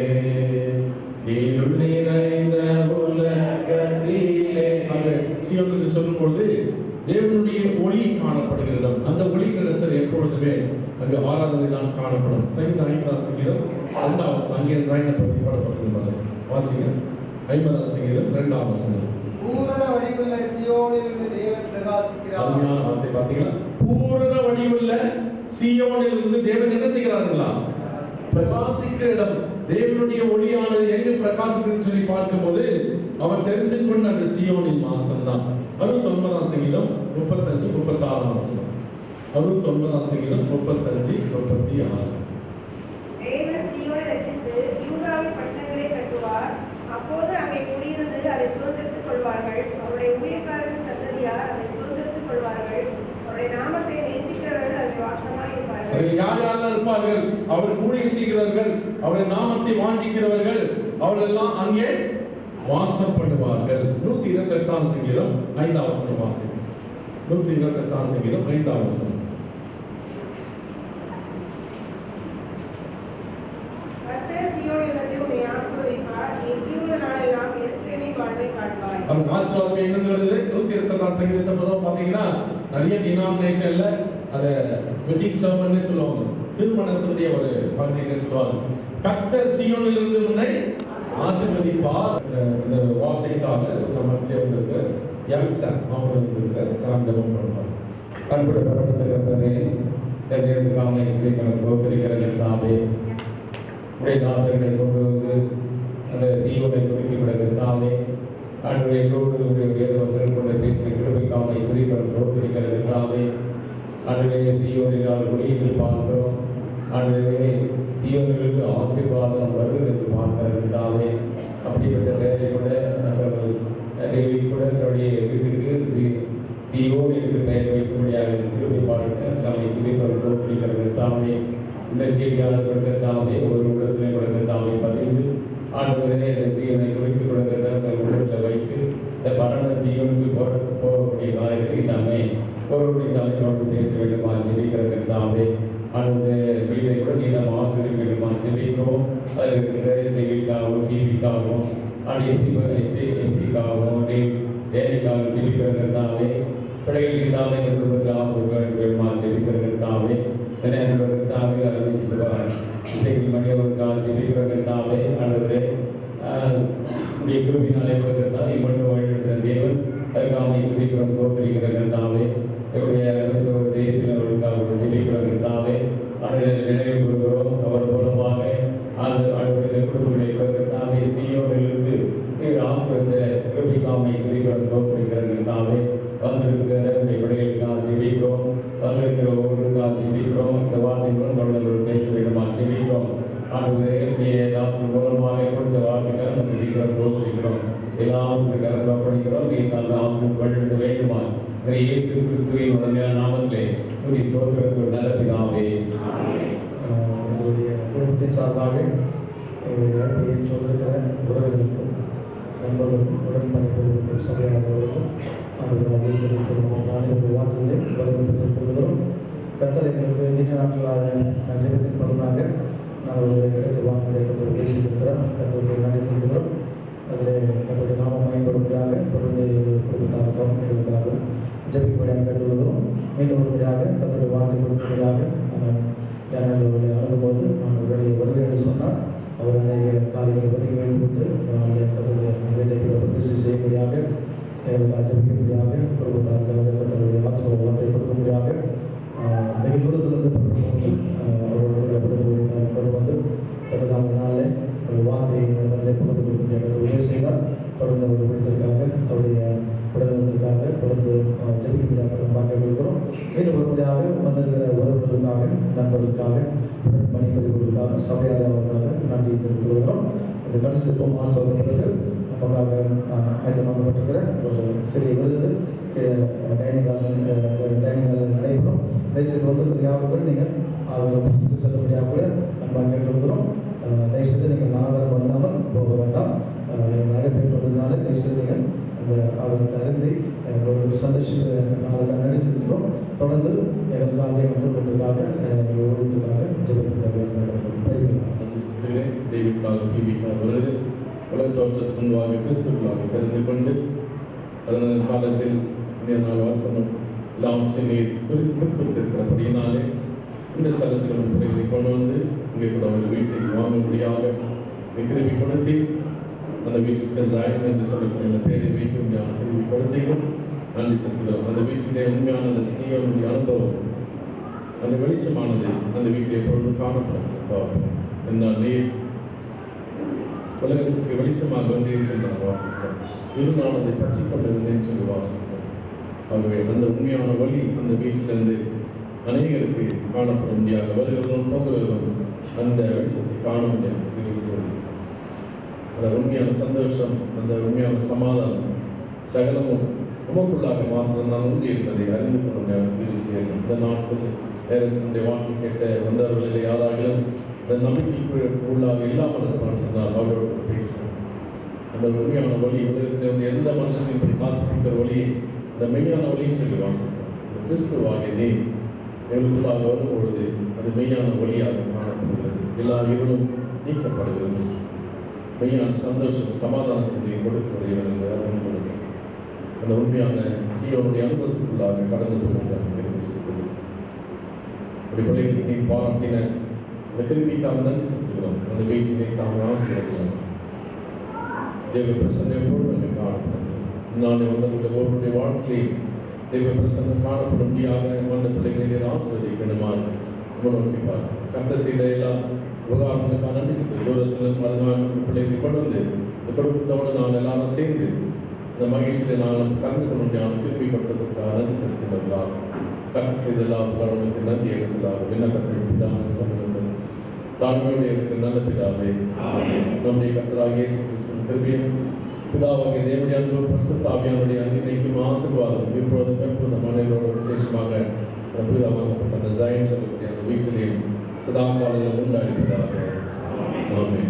இருள் நிறைந்த உலகத்திலே சீயோனுக்கு சொல்லும்போது தேவனுடைய ஒளி காணப்படுகிற இடம். அந்த ஒளி இடத்துல எப்பொழுதுமே அங்கு ஆராதனை தான் காணப்படும். சங்கீதம் 50 சங்கீதம் 2 வசனம் அங்கே ஜாயினை பற்றி பாடப்பட்டிருப்பாங்க. வாசிங்க 50 சங்கீதம் 2 வசனம். பூரண வடிவுள்ள சீயோனிலிருந்து தேவன் பிரகாசிக்கிறார். அருமையான வார்த்தை பார்த்தீங்களா? பூரண வடிவுள்ள சீயோனிலிருந்து தேவன் என்ன செய்கிறார்களா? பிரகாசிக்கிற இடம். தேவனுடைய ஒளியானது எங்கு பிரகாசிக்கும் சொல்லி பார்க்கும்போது அவர் தெரிந்து கொண்ட அந்த சீயோனில் மாத்திரம்தான். 69 சங்கீதம் 35 36 வசனம். 69 சங்கீதம் 35 36. தேவன் சீயோனை ரட்சித்து யூதாவின் பட்டணங்களை கட்டுவார். அப்போது அங்கே குடியிருந்து அதை சுதந்திரித்துக் கொள்வார்கள். அவருடைய ஊழியக்காரரின் சந்ததியார் அதை சுதந்திரித்துக் கொள்வார்கள். அவருடைய நாமத்தை நேசிக்கிறவர்கள் அதில் வாசமாய் இருப்பார்கள். யார் யாரெல்லாம் இருப்பார்கள்? அவர் ஊழியம் செய்கிறவர்கள், அவருடைய நாமத்தை வாஞ்சிக்கிறவர்கள், அவர்களெல்லாம் அங்கே வாசப்படுவார்கள். 128 சங்கீதம் 5 வசனம் வாசிங்க. 128 சங்கீதம் 5 வசனம். கர்த்தர் சீயோனிலிருந்து உன்னை ஆசீர்வதிப்பார். நீ ஜீவன நாளெல்லாம் எருசலேமின் வாழ்வை காண்பாய். அந்த ஆசீர்வாதம் எங்க வருது? 128 சங்கீதத்தை பாத்தீங்கன்னா நிறைய டினாமினேஷன்ல அத வெட்டிங் சர்மன்னு சொல்லுவாங்க. திருமணத்தினுடைய ஒரு பகுதியை சொல்லுவாங்க. கர்த்தர் சீயோனிலிருந்து உன்னை ஆசீர்வதிப்பார். இந்த வார்த்தைக்காக நம்ம மத்தியிலே வந்திருக்கிற யங்ஸ்டர் அவங்க வந்திருக்கிற சாம் ஜெபம் பண்ணுவாங்க. கண்புட பரப்பத்தக்கத்தனே தேர்ந்தெடுக்காமை துதிக்கிற ஸ்தோத்திரிக்கிற கர்த்தாவே உடைய தாசர்களை கொண்டு வந்து அந்த சீவனை குறித்து விட கர்த்தாவே ஆண்டு எங்களோடு உடைய வேத வசனம் கொண்டு பேசின கிருபைக்காமை துதிக்கிற ஸ்தோத்திரிக்கிற கர்த்தாவே ஆண்டு சீவனில் குடியில் பார்க்கிறோம் ஆண்டு சீவனிலிருந்து ஆசீர்வாதம் வருகிறது என்று பார்க்கிற கர்த்தாவே அப்படிப்பட்ட பெயரை கூட கூட தன்னுடைய வீட்டுக்கு சீயோன் என்று பெயர் வைக்கும்படியாக கிருபை பாருங்க நம்மை துதிக்கிற ஸ்தோத்திரிக்கிற கர்த்தாவே இந்த செய்தியாளர்கள் கர்த்தாவே ஒரு உள்ளத்திலே கொடுக்கத்தாவே பதிந்து ஆண்டவரே இந்த சீவனை குறித்து கொடுக்கிறத தன் உள்ளத்தில் வைத்து இந்த மரண சீவனுக்கு போகக்கூடிய காரியத்தை நம்மை ஒருவருடைய தலை தொடர்ந்து பேச வேண்டுமா செபிக்கிற கர்த்தாவே அந்த வீட்டை கூட நீ நம்ம ஆசிரியர் வேண்டுமா செபிக்கிறோம் அதில் இருக்கிற இந்த வீட்டுக்காகவும் டிவிக்காகவும் எஃப்சிக்காகவும் டேனிக்காகவும் செபிக்கிற கர்த்தாவே பிள்ளைகளுக்கு தாமே குடும்பத்தில் ஆசிரியர் வேண்டுமா செபிக்கிற கர்த்தாவே கர்த்தாவே அறிவிச்சிருவார் இசைக்கு மணியவருக்காக செபிக்கிற கர்த்தாவே ஆண்டவரே உடைய கிருபினாலே கர்த்தா இம்மட்டும் வழிநடத்துகிற தேவன் அதுக்காக துதிக்கிற ஸ்தோத்திரிக்கிற கர்த்தாவே எங்களுடைய தேசியவர்களுக்காக செபிக்கிற கர்த்தாவே அனைவரை நினைவு கூறுகிறோம் அவர் மூலமாக ஆண்டவருடைய குடும்பங்களை கர்த்தாவே சீயோனிலிருந்து ஆசிரியத்தை கிருபிக்காமை துதிக்கிற ஸ்தோத்திரிக்கிற கர்த்தாவே வந்திருக்கிற பிள்ளைகளுக்காக செபிக்கிறோம் வந்திருக்கிற ஒவ்வொருக்காக செபிக்கிறோம் இந்த வார்த்தைகளும் தொடர்ந்து பேச வேண்டுமா செபிக்கிறோம் ஆண்டவரே தாசன் மூலமாக கொடுத்த வார்த்தைகள் நம்ம துதிக்கிற ஸ்தோத்திரிக்கிறோம் எல்லாம் கருதப்படுகிறோம் நீ தன் ஆசிரியர் வழிநடத்த வேண்டுமா இயேசு கிறிஸ்துவின் உடமையான நாமத்திலே துதி ஸ்தோத்திரத்தில் நல்ல பிதாவே. எங்களுடைய குடும்பத்தின் சார்பாக எங்களுடைய இழப்பை ஏற்றுவதற்கிற உறவுகளுக்கும் நண்பர்களுக்கும் உடன்படிப்பவர்களுக்கும் சபையாதவர்களுக்கும் அவர்களுடைய செலுத்திய வார்த்தைகளை வரவேற்பதற்கும் கர்த்தர் எங்களுக்கு நீண்ட நாட்களாக ஜெபத்தின் பலனாக நாங்கள் ஒரு இடத்தை வாங்க பேசியிருக்கிறோம் கர்த்தருடைய நடைபெறுகிறோம் அதில் கர்த்தருடைய நாமம் பயன்படும்படியாக தொடர்ந்து குடும்பத்தாருக்கும் எங்களுக்காகவும் ஜெபிக்கும்படியாக கேட்டுள்ளதும் மீண்டும் ஒருபடியாக கர்த்தருடைய வார்த்தை கொடுக்கும்படியாக நாங்கள் ஜனங்களுடைய அணுகும்போது நாங்கள் உடைய வருகை என்று சொன்னால் அவர் அநேக காரியங்களை ஒதுக்கி வைத்துவிட்டு அதனால் கர்த்தருடைய வீட்டை பிரதிஷ்டை செய்யும்படியாக எங்களுக்கு ஜெபிக்கும்படியாக குடும்பத்தாருக்காக கர்த்தருடைய ஆசீர்வாத வார்த்தை கொடுக்கும்படியாக வெகு தூரத்திலிருந்து அவர்களுடைய குடும்பங்களுக்காக கொண்டு வந்து கர்த்தர் நாளிலே அவருடைய வார்த்தையை மனதிலே பகிர்ந்து கொடுக்கும்படியாக உதவி செய்தார். தொடர்ந்து அவர் விடுதற்காக அவருடைய உடல்நலத்திற்காக தொடர்ந்து ஜெபிக்கும்படியாக பார்க்க கொடுக்கிறோம். மீண்டும் ஒருமுறையாக வந்திருக்கிற உறவுகளுக்காக நண்பர்களுக்காக பணிப்பதிவுகளுக்காக சபையாளர்களுக்காக நன்றி தெரிவித்து வருகிறோம். இந்த கடைசி ஆசோதனைகளுக்கு நமக்காக ஆயத்தமாக்கப்பட்டிருக்கிற ஒரு சிறிய விருது டைனிங் ஹாலில் நடைபெறும். தயவுசெய்து வந்து யாருக்கும் நீங்கள் அவர் புஸ்தக செல்லுபடியாக கூட நம்ம கேட்டுக்கிறோம். தயவுசெய்து நீங்கள் நாகரம் வந்தாமல் போக வேண்டாம். நடைபெறுவதனால தயவுசெய்து நீங்கள் அந்த அவருக்கு அறிந்து ஒரு சந்தோஷத்தை நாளுக்காக நன்றி செலுத்துகிறோம். தொடர்ந்து எங்களுக்காக எங்கள் குடும்பத்திற்காக எங்கள் ஊழியத்திற்காக ஜெபத்திற்காக தெய்வீக்காக டிவிக்காக வருது உலக தோற்றத்துக்கு முன்பாக கிறிஸ்துக்களாக தெரிந்து கொண்டு கடந்த காலத்தில் நாள் வாசனம் எல்லாவற்றையும் நீர் குறிப்பிட்டிருக்கிறபடியினாலே இந்த ஸ்தலத்தில் பிள்ளைகளை கொண்டு வந்து இங்கே கூட ஒரு வீட்டை வாங்கும்படியாக கிருபி கொடுத்து அந்த வீட்டுக்கு ஜாயின் என்று சொல்லக்கூடிய பேரை வைக்க முடியாத கிருபி கொடுத்தையும் நன்றி செலுத்துகிறோம். அந்த வீட்டிலே உண்மையான அந்த சீவனுடைய அனுபவம் அந்த வெளிச்சமானது அந்த வீட்டில் எப்பொழுது காணப்படும் என்றால் நீர் உலகத்திற்கு வெளிச்சமாக வந்தேன் சொல்லி வாசிக்கிறோம். இருநாளதை பற்றி கொண்டிருந்தேன் சொல்லி வாசிக்கிறோம். ஆகவே அந்த உண்மையான வழி அந்த வீட்டிலிருந்து அநேகருக்கு காணப்பட முடியாது. வருகிறவர்களும் போகிறவர்களும் அந்த வெளிச்சத்தை காண முடியாது. அந்த உண்மையான சந்தோஷம் அந்த உண்மையான சமாதானம் சகலமும் உமக்குள்ளாக மாத்திரம்தான் உண்டு என்பதை அறிந்து கொள்ள முடியாது. இந்த நாட்கள் நேரத்தினுடைய வாழ்க்கை கேட்ட வந்தவர்களில் யாராகிலும் இந்த நம்பிக்கைக்கு உள்ளாக இல்லாமல் இருப்பான்னு சொன்னால் அவரோடு பேசுகிறேன். அந்த உண்மையான வழி உலகத்தில் வந்து எந்த மனுஷனும் இப்படி வாசிக்கிற வழியை இந்த மெய்யான வழின்னு சொல்லி வாசிக்கிறோம். இந்த கிறிஸ்துவாகிய நீ எங்களுக்குள்ளாக வரும்பொழுது அது மெய்யான வழியாக காணப்படுகிறது. எல்லா இருளும் நீக்கப்படுகிறது. மெய்யான சந்தோஷம் சமாதானத்தை கொடுக்கப்படுகிறது என்று அறிந்து அந்த உண்மையான சீயோனுடைய அனுபவத்துக்குள்ளாக கடந்து கொள்கிறது. அப்படி பிள்ளைகளுக்கு நீ பாராட்டின அந்த கிருமிக்காக நன்றி செலுத்துகிறோம். அந்த வீட்டினை தாங்கள் ஆசீர்வதிக்கிறோம். தேவ பிரசன்னை எப்பொழுதும் அங்கே காணப்படும். நாளை வந்தவர்கள் ஒருவருடைய வாழ்க்கையை தெய்வ பிரசன்னம் காணப்படும்படியாக வந்த பிள்ளைகளை ஆசீர்வதிக்கணுமாறு நோக்கிப்பார். கர்த்தர் செய்த எல்லா உபகாரங்களுக்காக நன்றி செலுத்து. தூரத்தில் மறுநாள் பிள்ளைகளை கொண்டு வந்து இந்த குடும்பத்தோடு நான் எல்லாரும் சேர்ந்து இந்த மகிழ்ச்சியில் நாங்கள் கலந்து கொள்ள முடியாமல் திருப்பி கொடுத்ததற்காக நன்றி செலுத்தினர்களாக கர்த்தர் செய்த எல்லா உபகாரங்களுக்கு நன்றி எடுத்ததாக விண்ணப்பத்தை பிதாவின் சமூகத்தில் தாழ்மையோடு எனக்கு நல்ல பிதாவே நம்முடைய கர்த்தராகிய இயேசு கிறிஸ்துவின் கிருபையும் பிதாவாகிய தேவனுடைய அன்பும் பரிசுத்தாவியானுடைய அன்பினைக்கும் ஆசீர்வாதம் இப்பொழுது எப்பொழுது மனைவியோடு விசேஷமாக வாங்கப்பட்ட அந்த ஜாயின் சொல்லக்கூடிய அந்த வீட்டிலேயும் சதா காலையில் உண்டாயிருப்பதாக ஆமென்.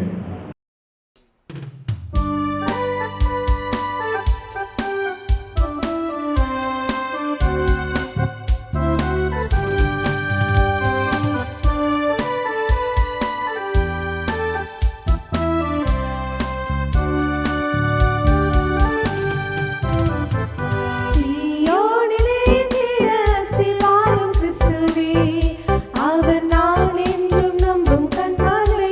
அவர் நான் என்றும் நம்பும் கண்மலை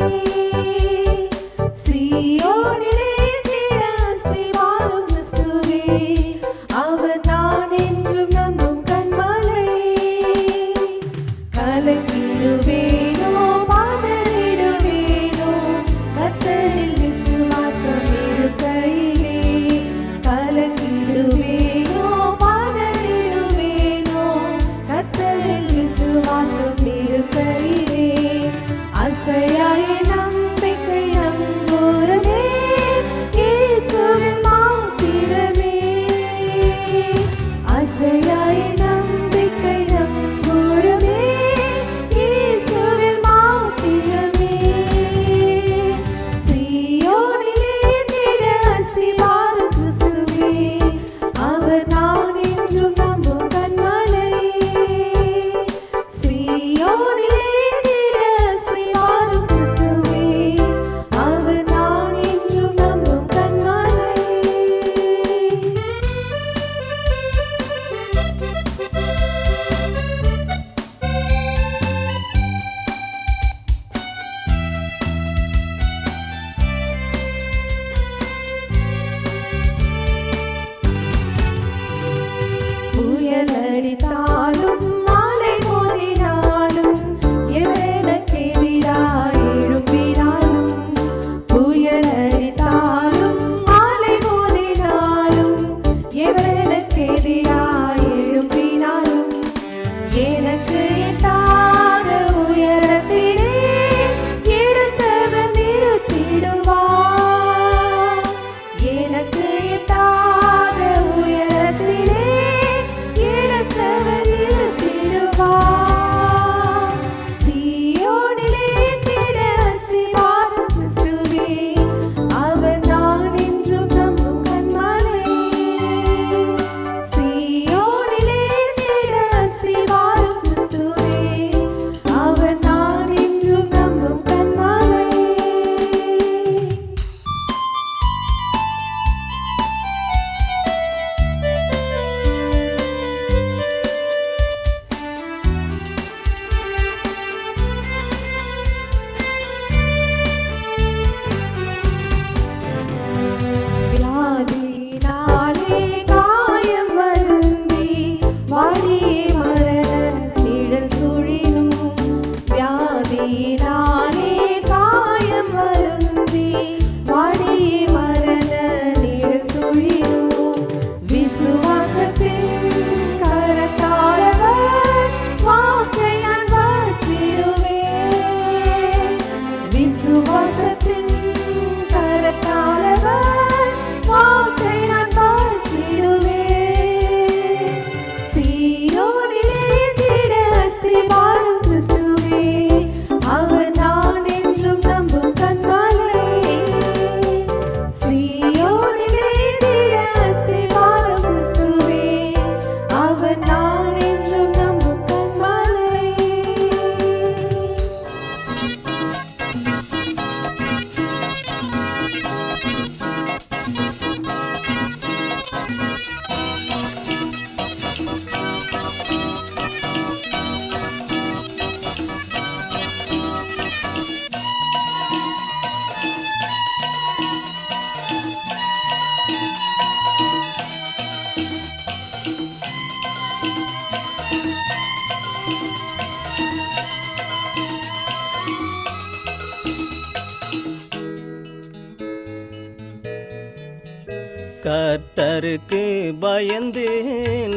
கர்த்தருக்கு பயந்து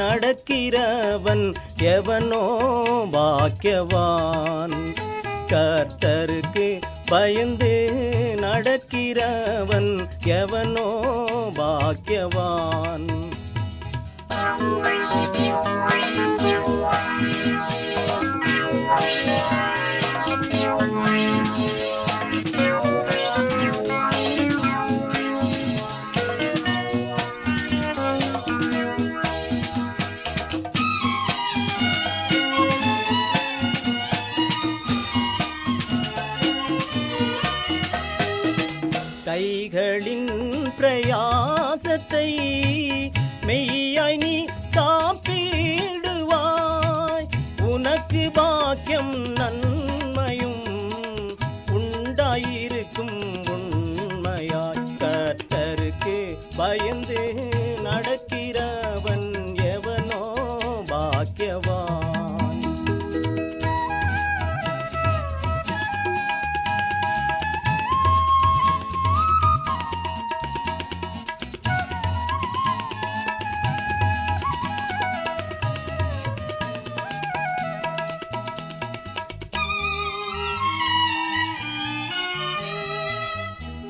நடக்கிறவன் எவனோ பாக்கியவான். கர்த்தருக்கு பயந்து நடக்கிறவன் எவனோ பாக்கியவான். கைகளின் பிரயாசத்தை மெய்யாய் நீ சாப்பிடுவாய். உனக்கு பாக்கியம் நன்மையும் உண்டாயிருக்கும் உண்மையாய். கர்த்தருக்கு பயந்து நடக்கிறவன் எவனோ பாக்கியவான்.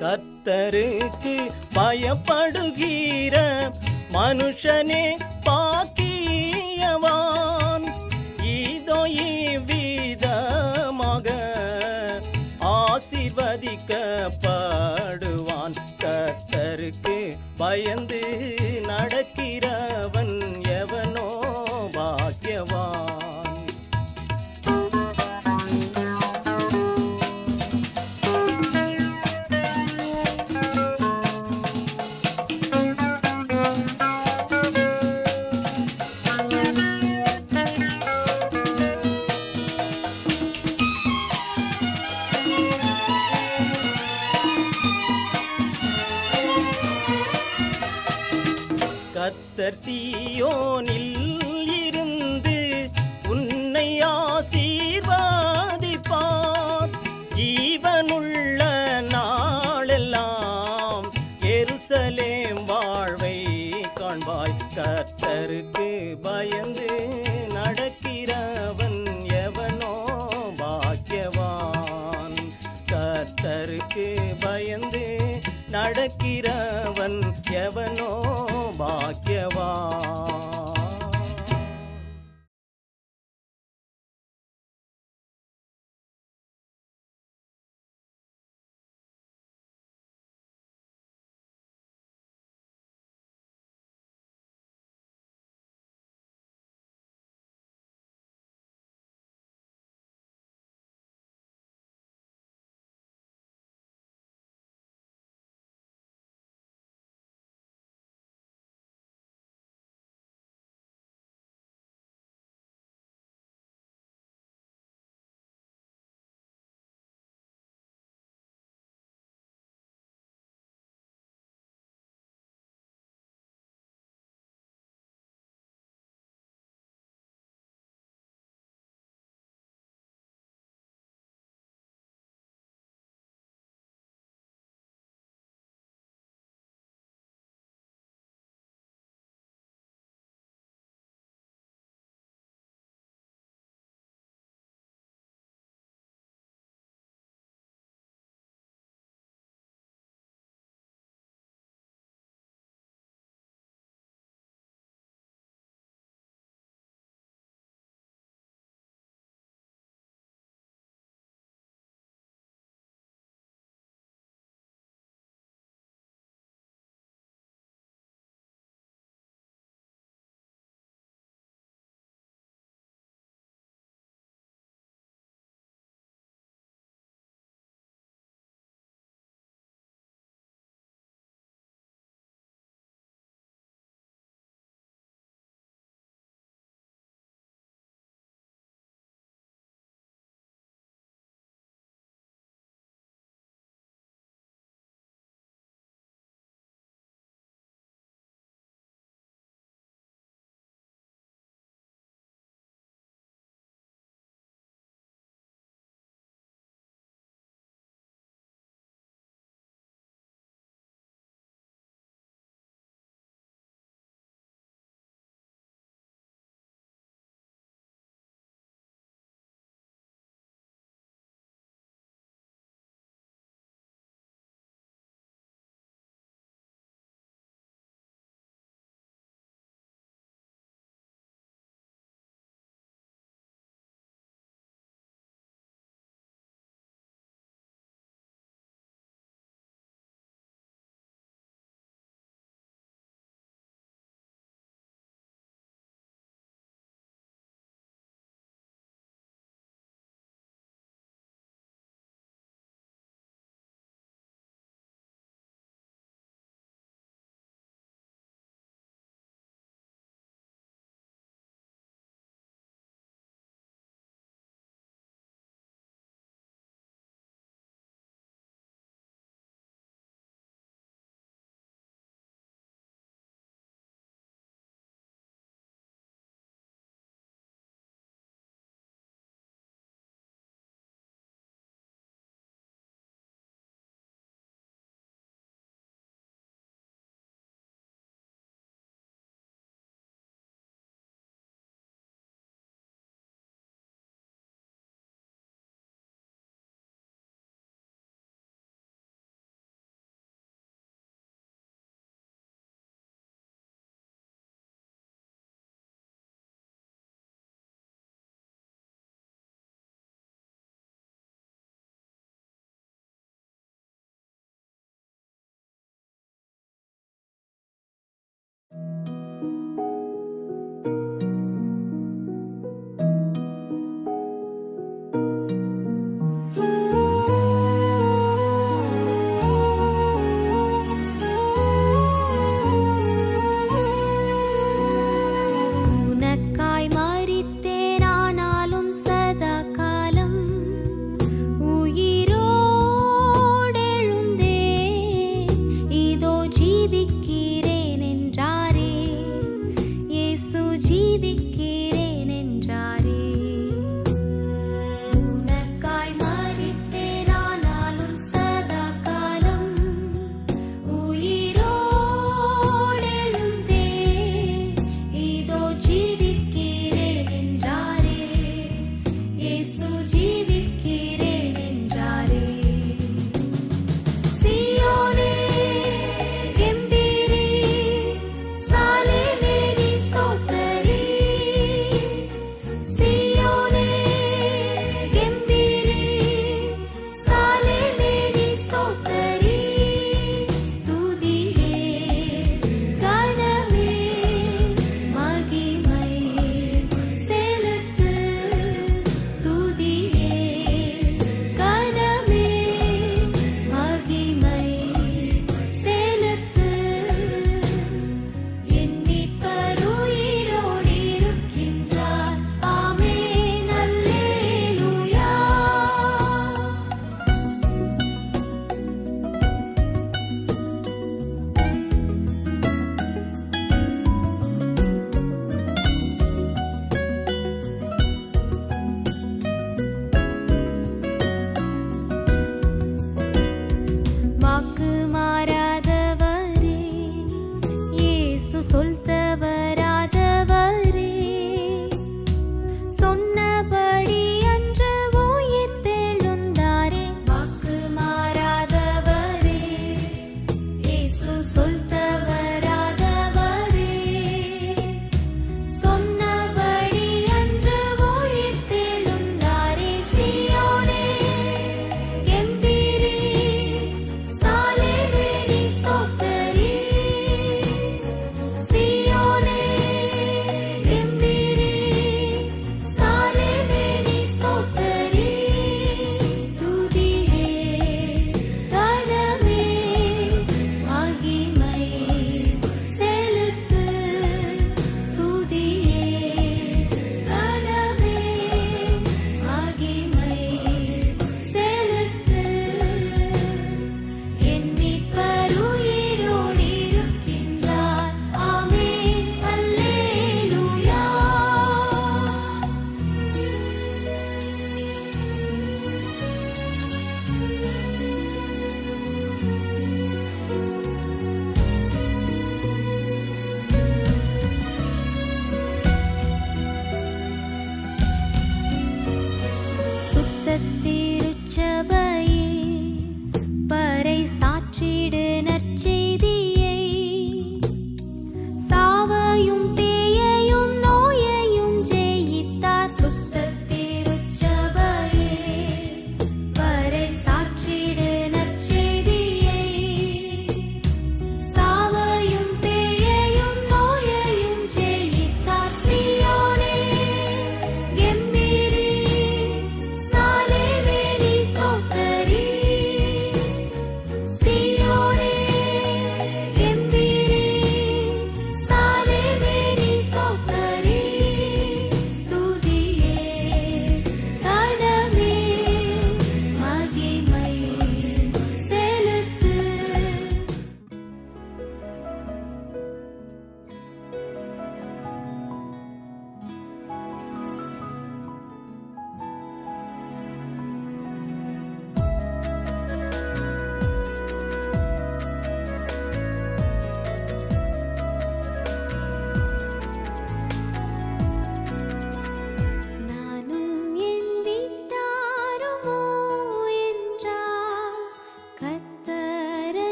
கர்த்தருக்கு பயப்படுகிற மனுஷனே பாக்கியவான். இதோ இவ்விதமாக ஆசீர்வதிக்கப்படுவான். கர்த்தருக்கு பயந்து நடக்கிறவன் எவனோ பாக்கியவான். கர்த்தர் சீயோனில் இருந்து உன்னை ஆசீர்வதிப்பார். ஜீவனுள்ள நாளெல்லாம் எருசலேம் வாழ்வை காண்பாய். கர்த்தருக்கு பயந்து நடக்கிறவன் எவனோ பாக்கியவான். கர்த்தருக்கு பயந்து நடக்கிறவன் எவனோ பாக்கியவான்.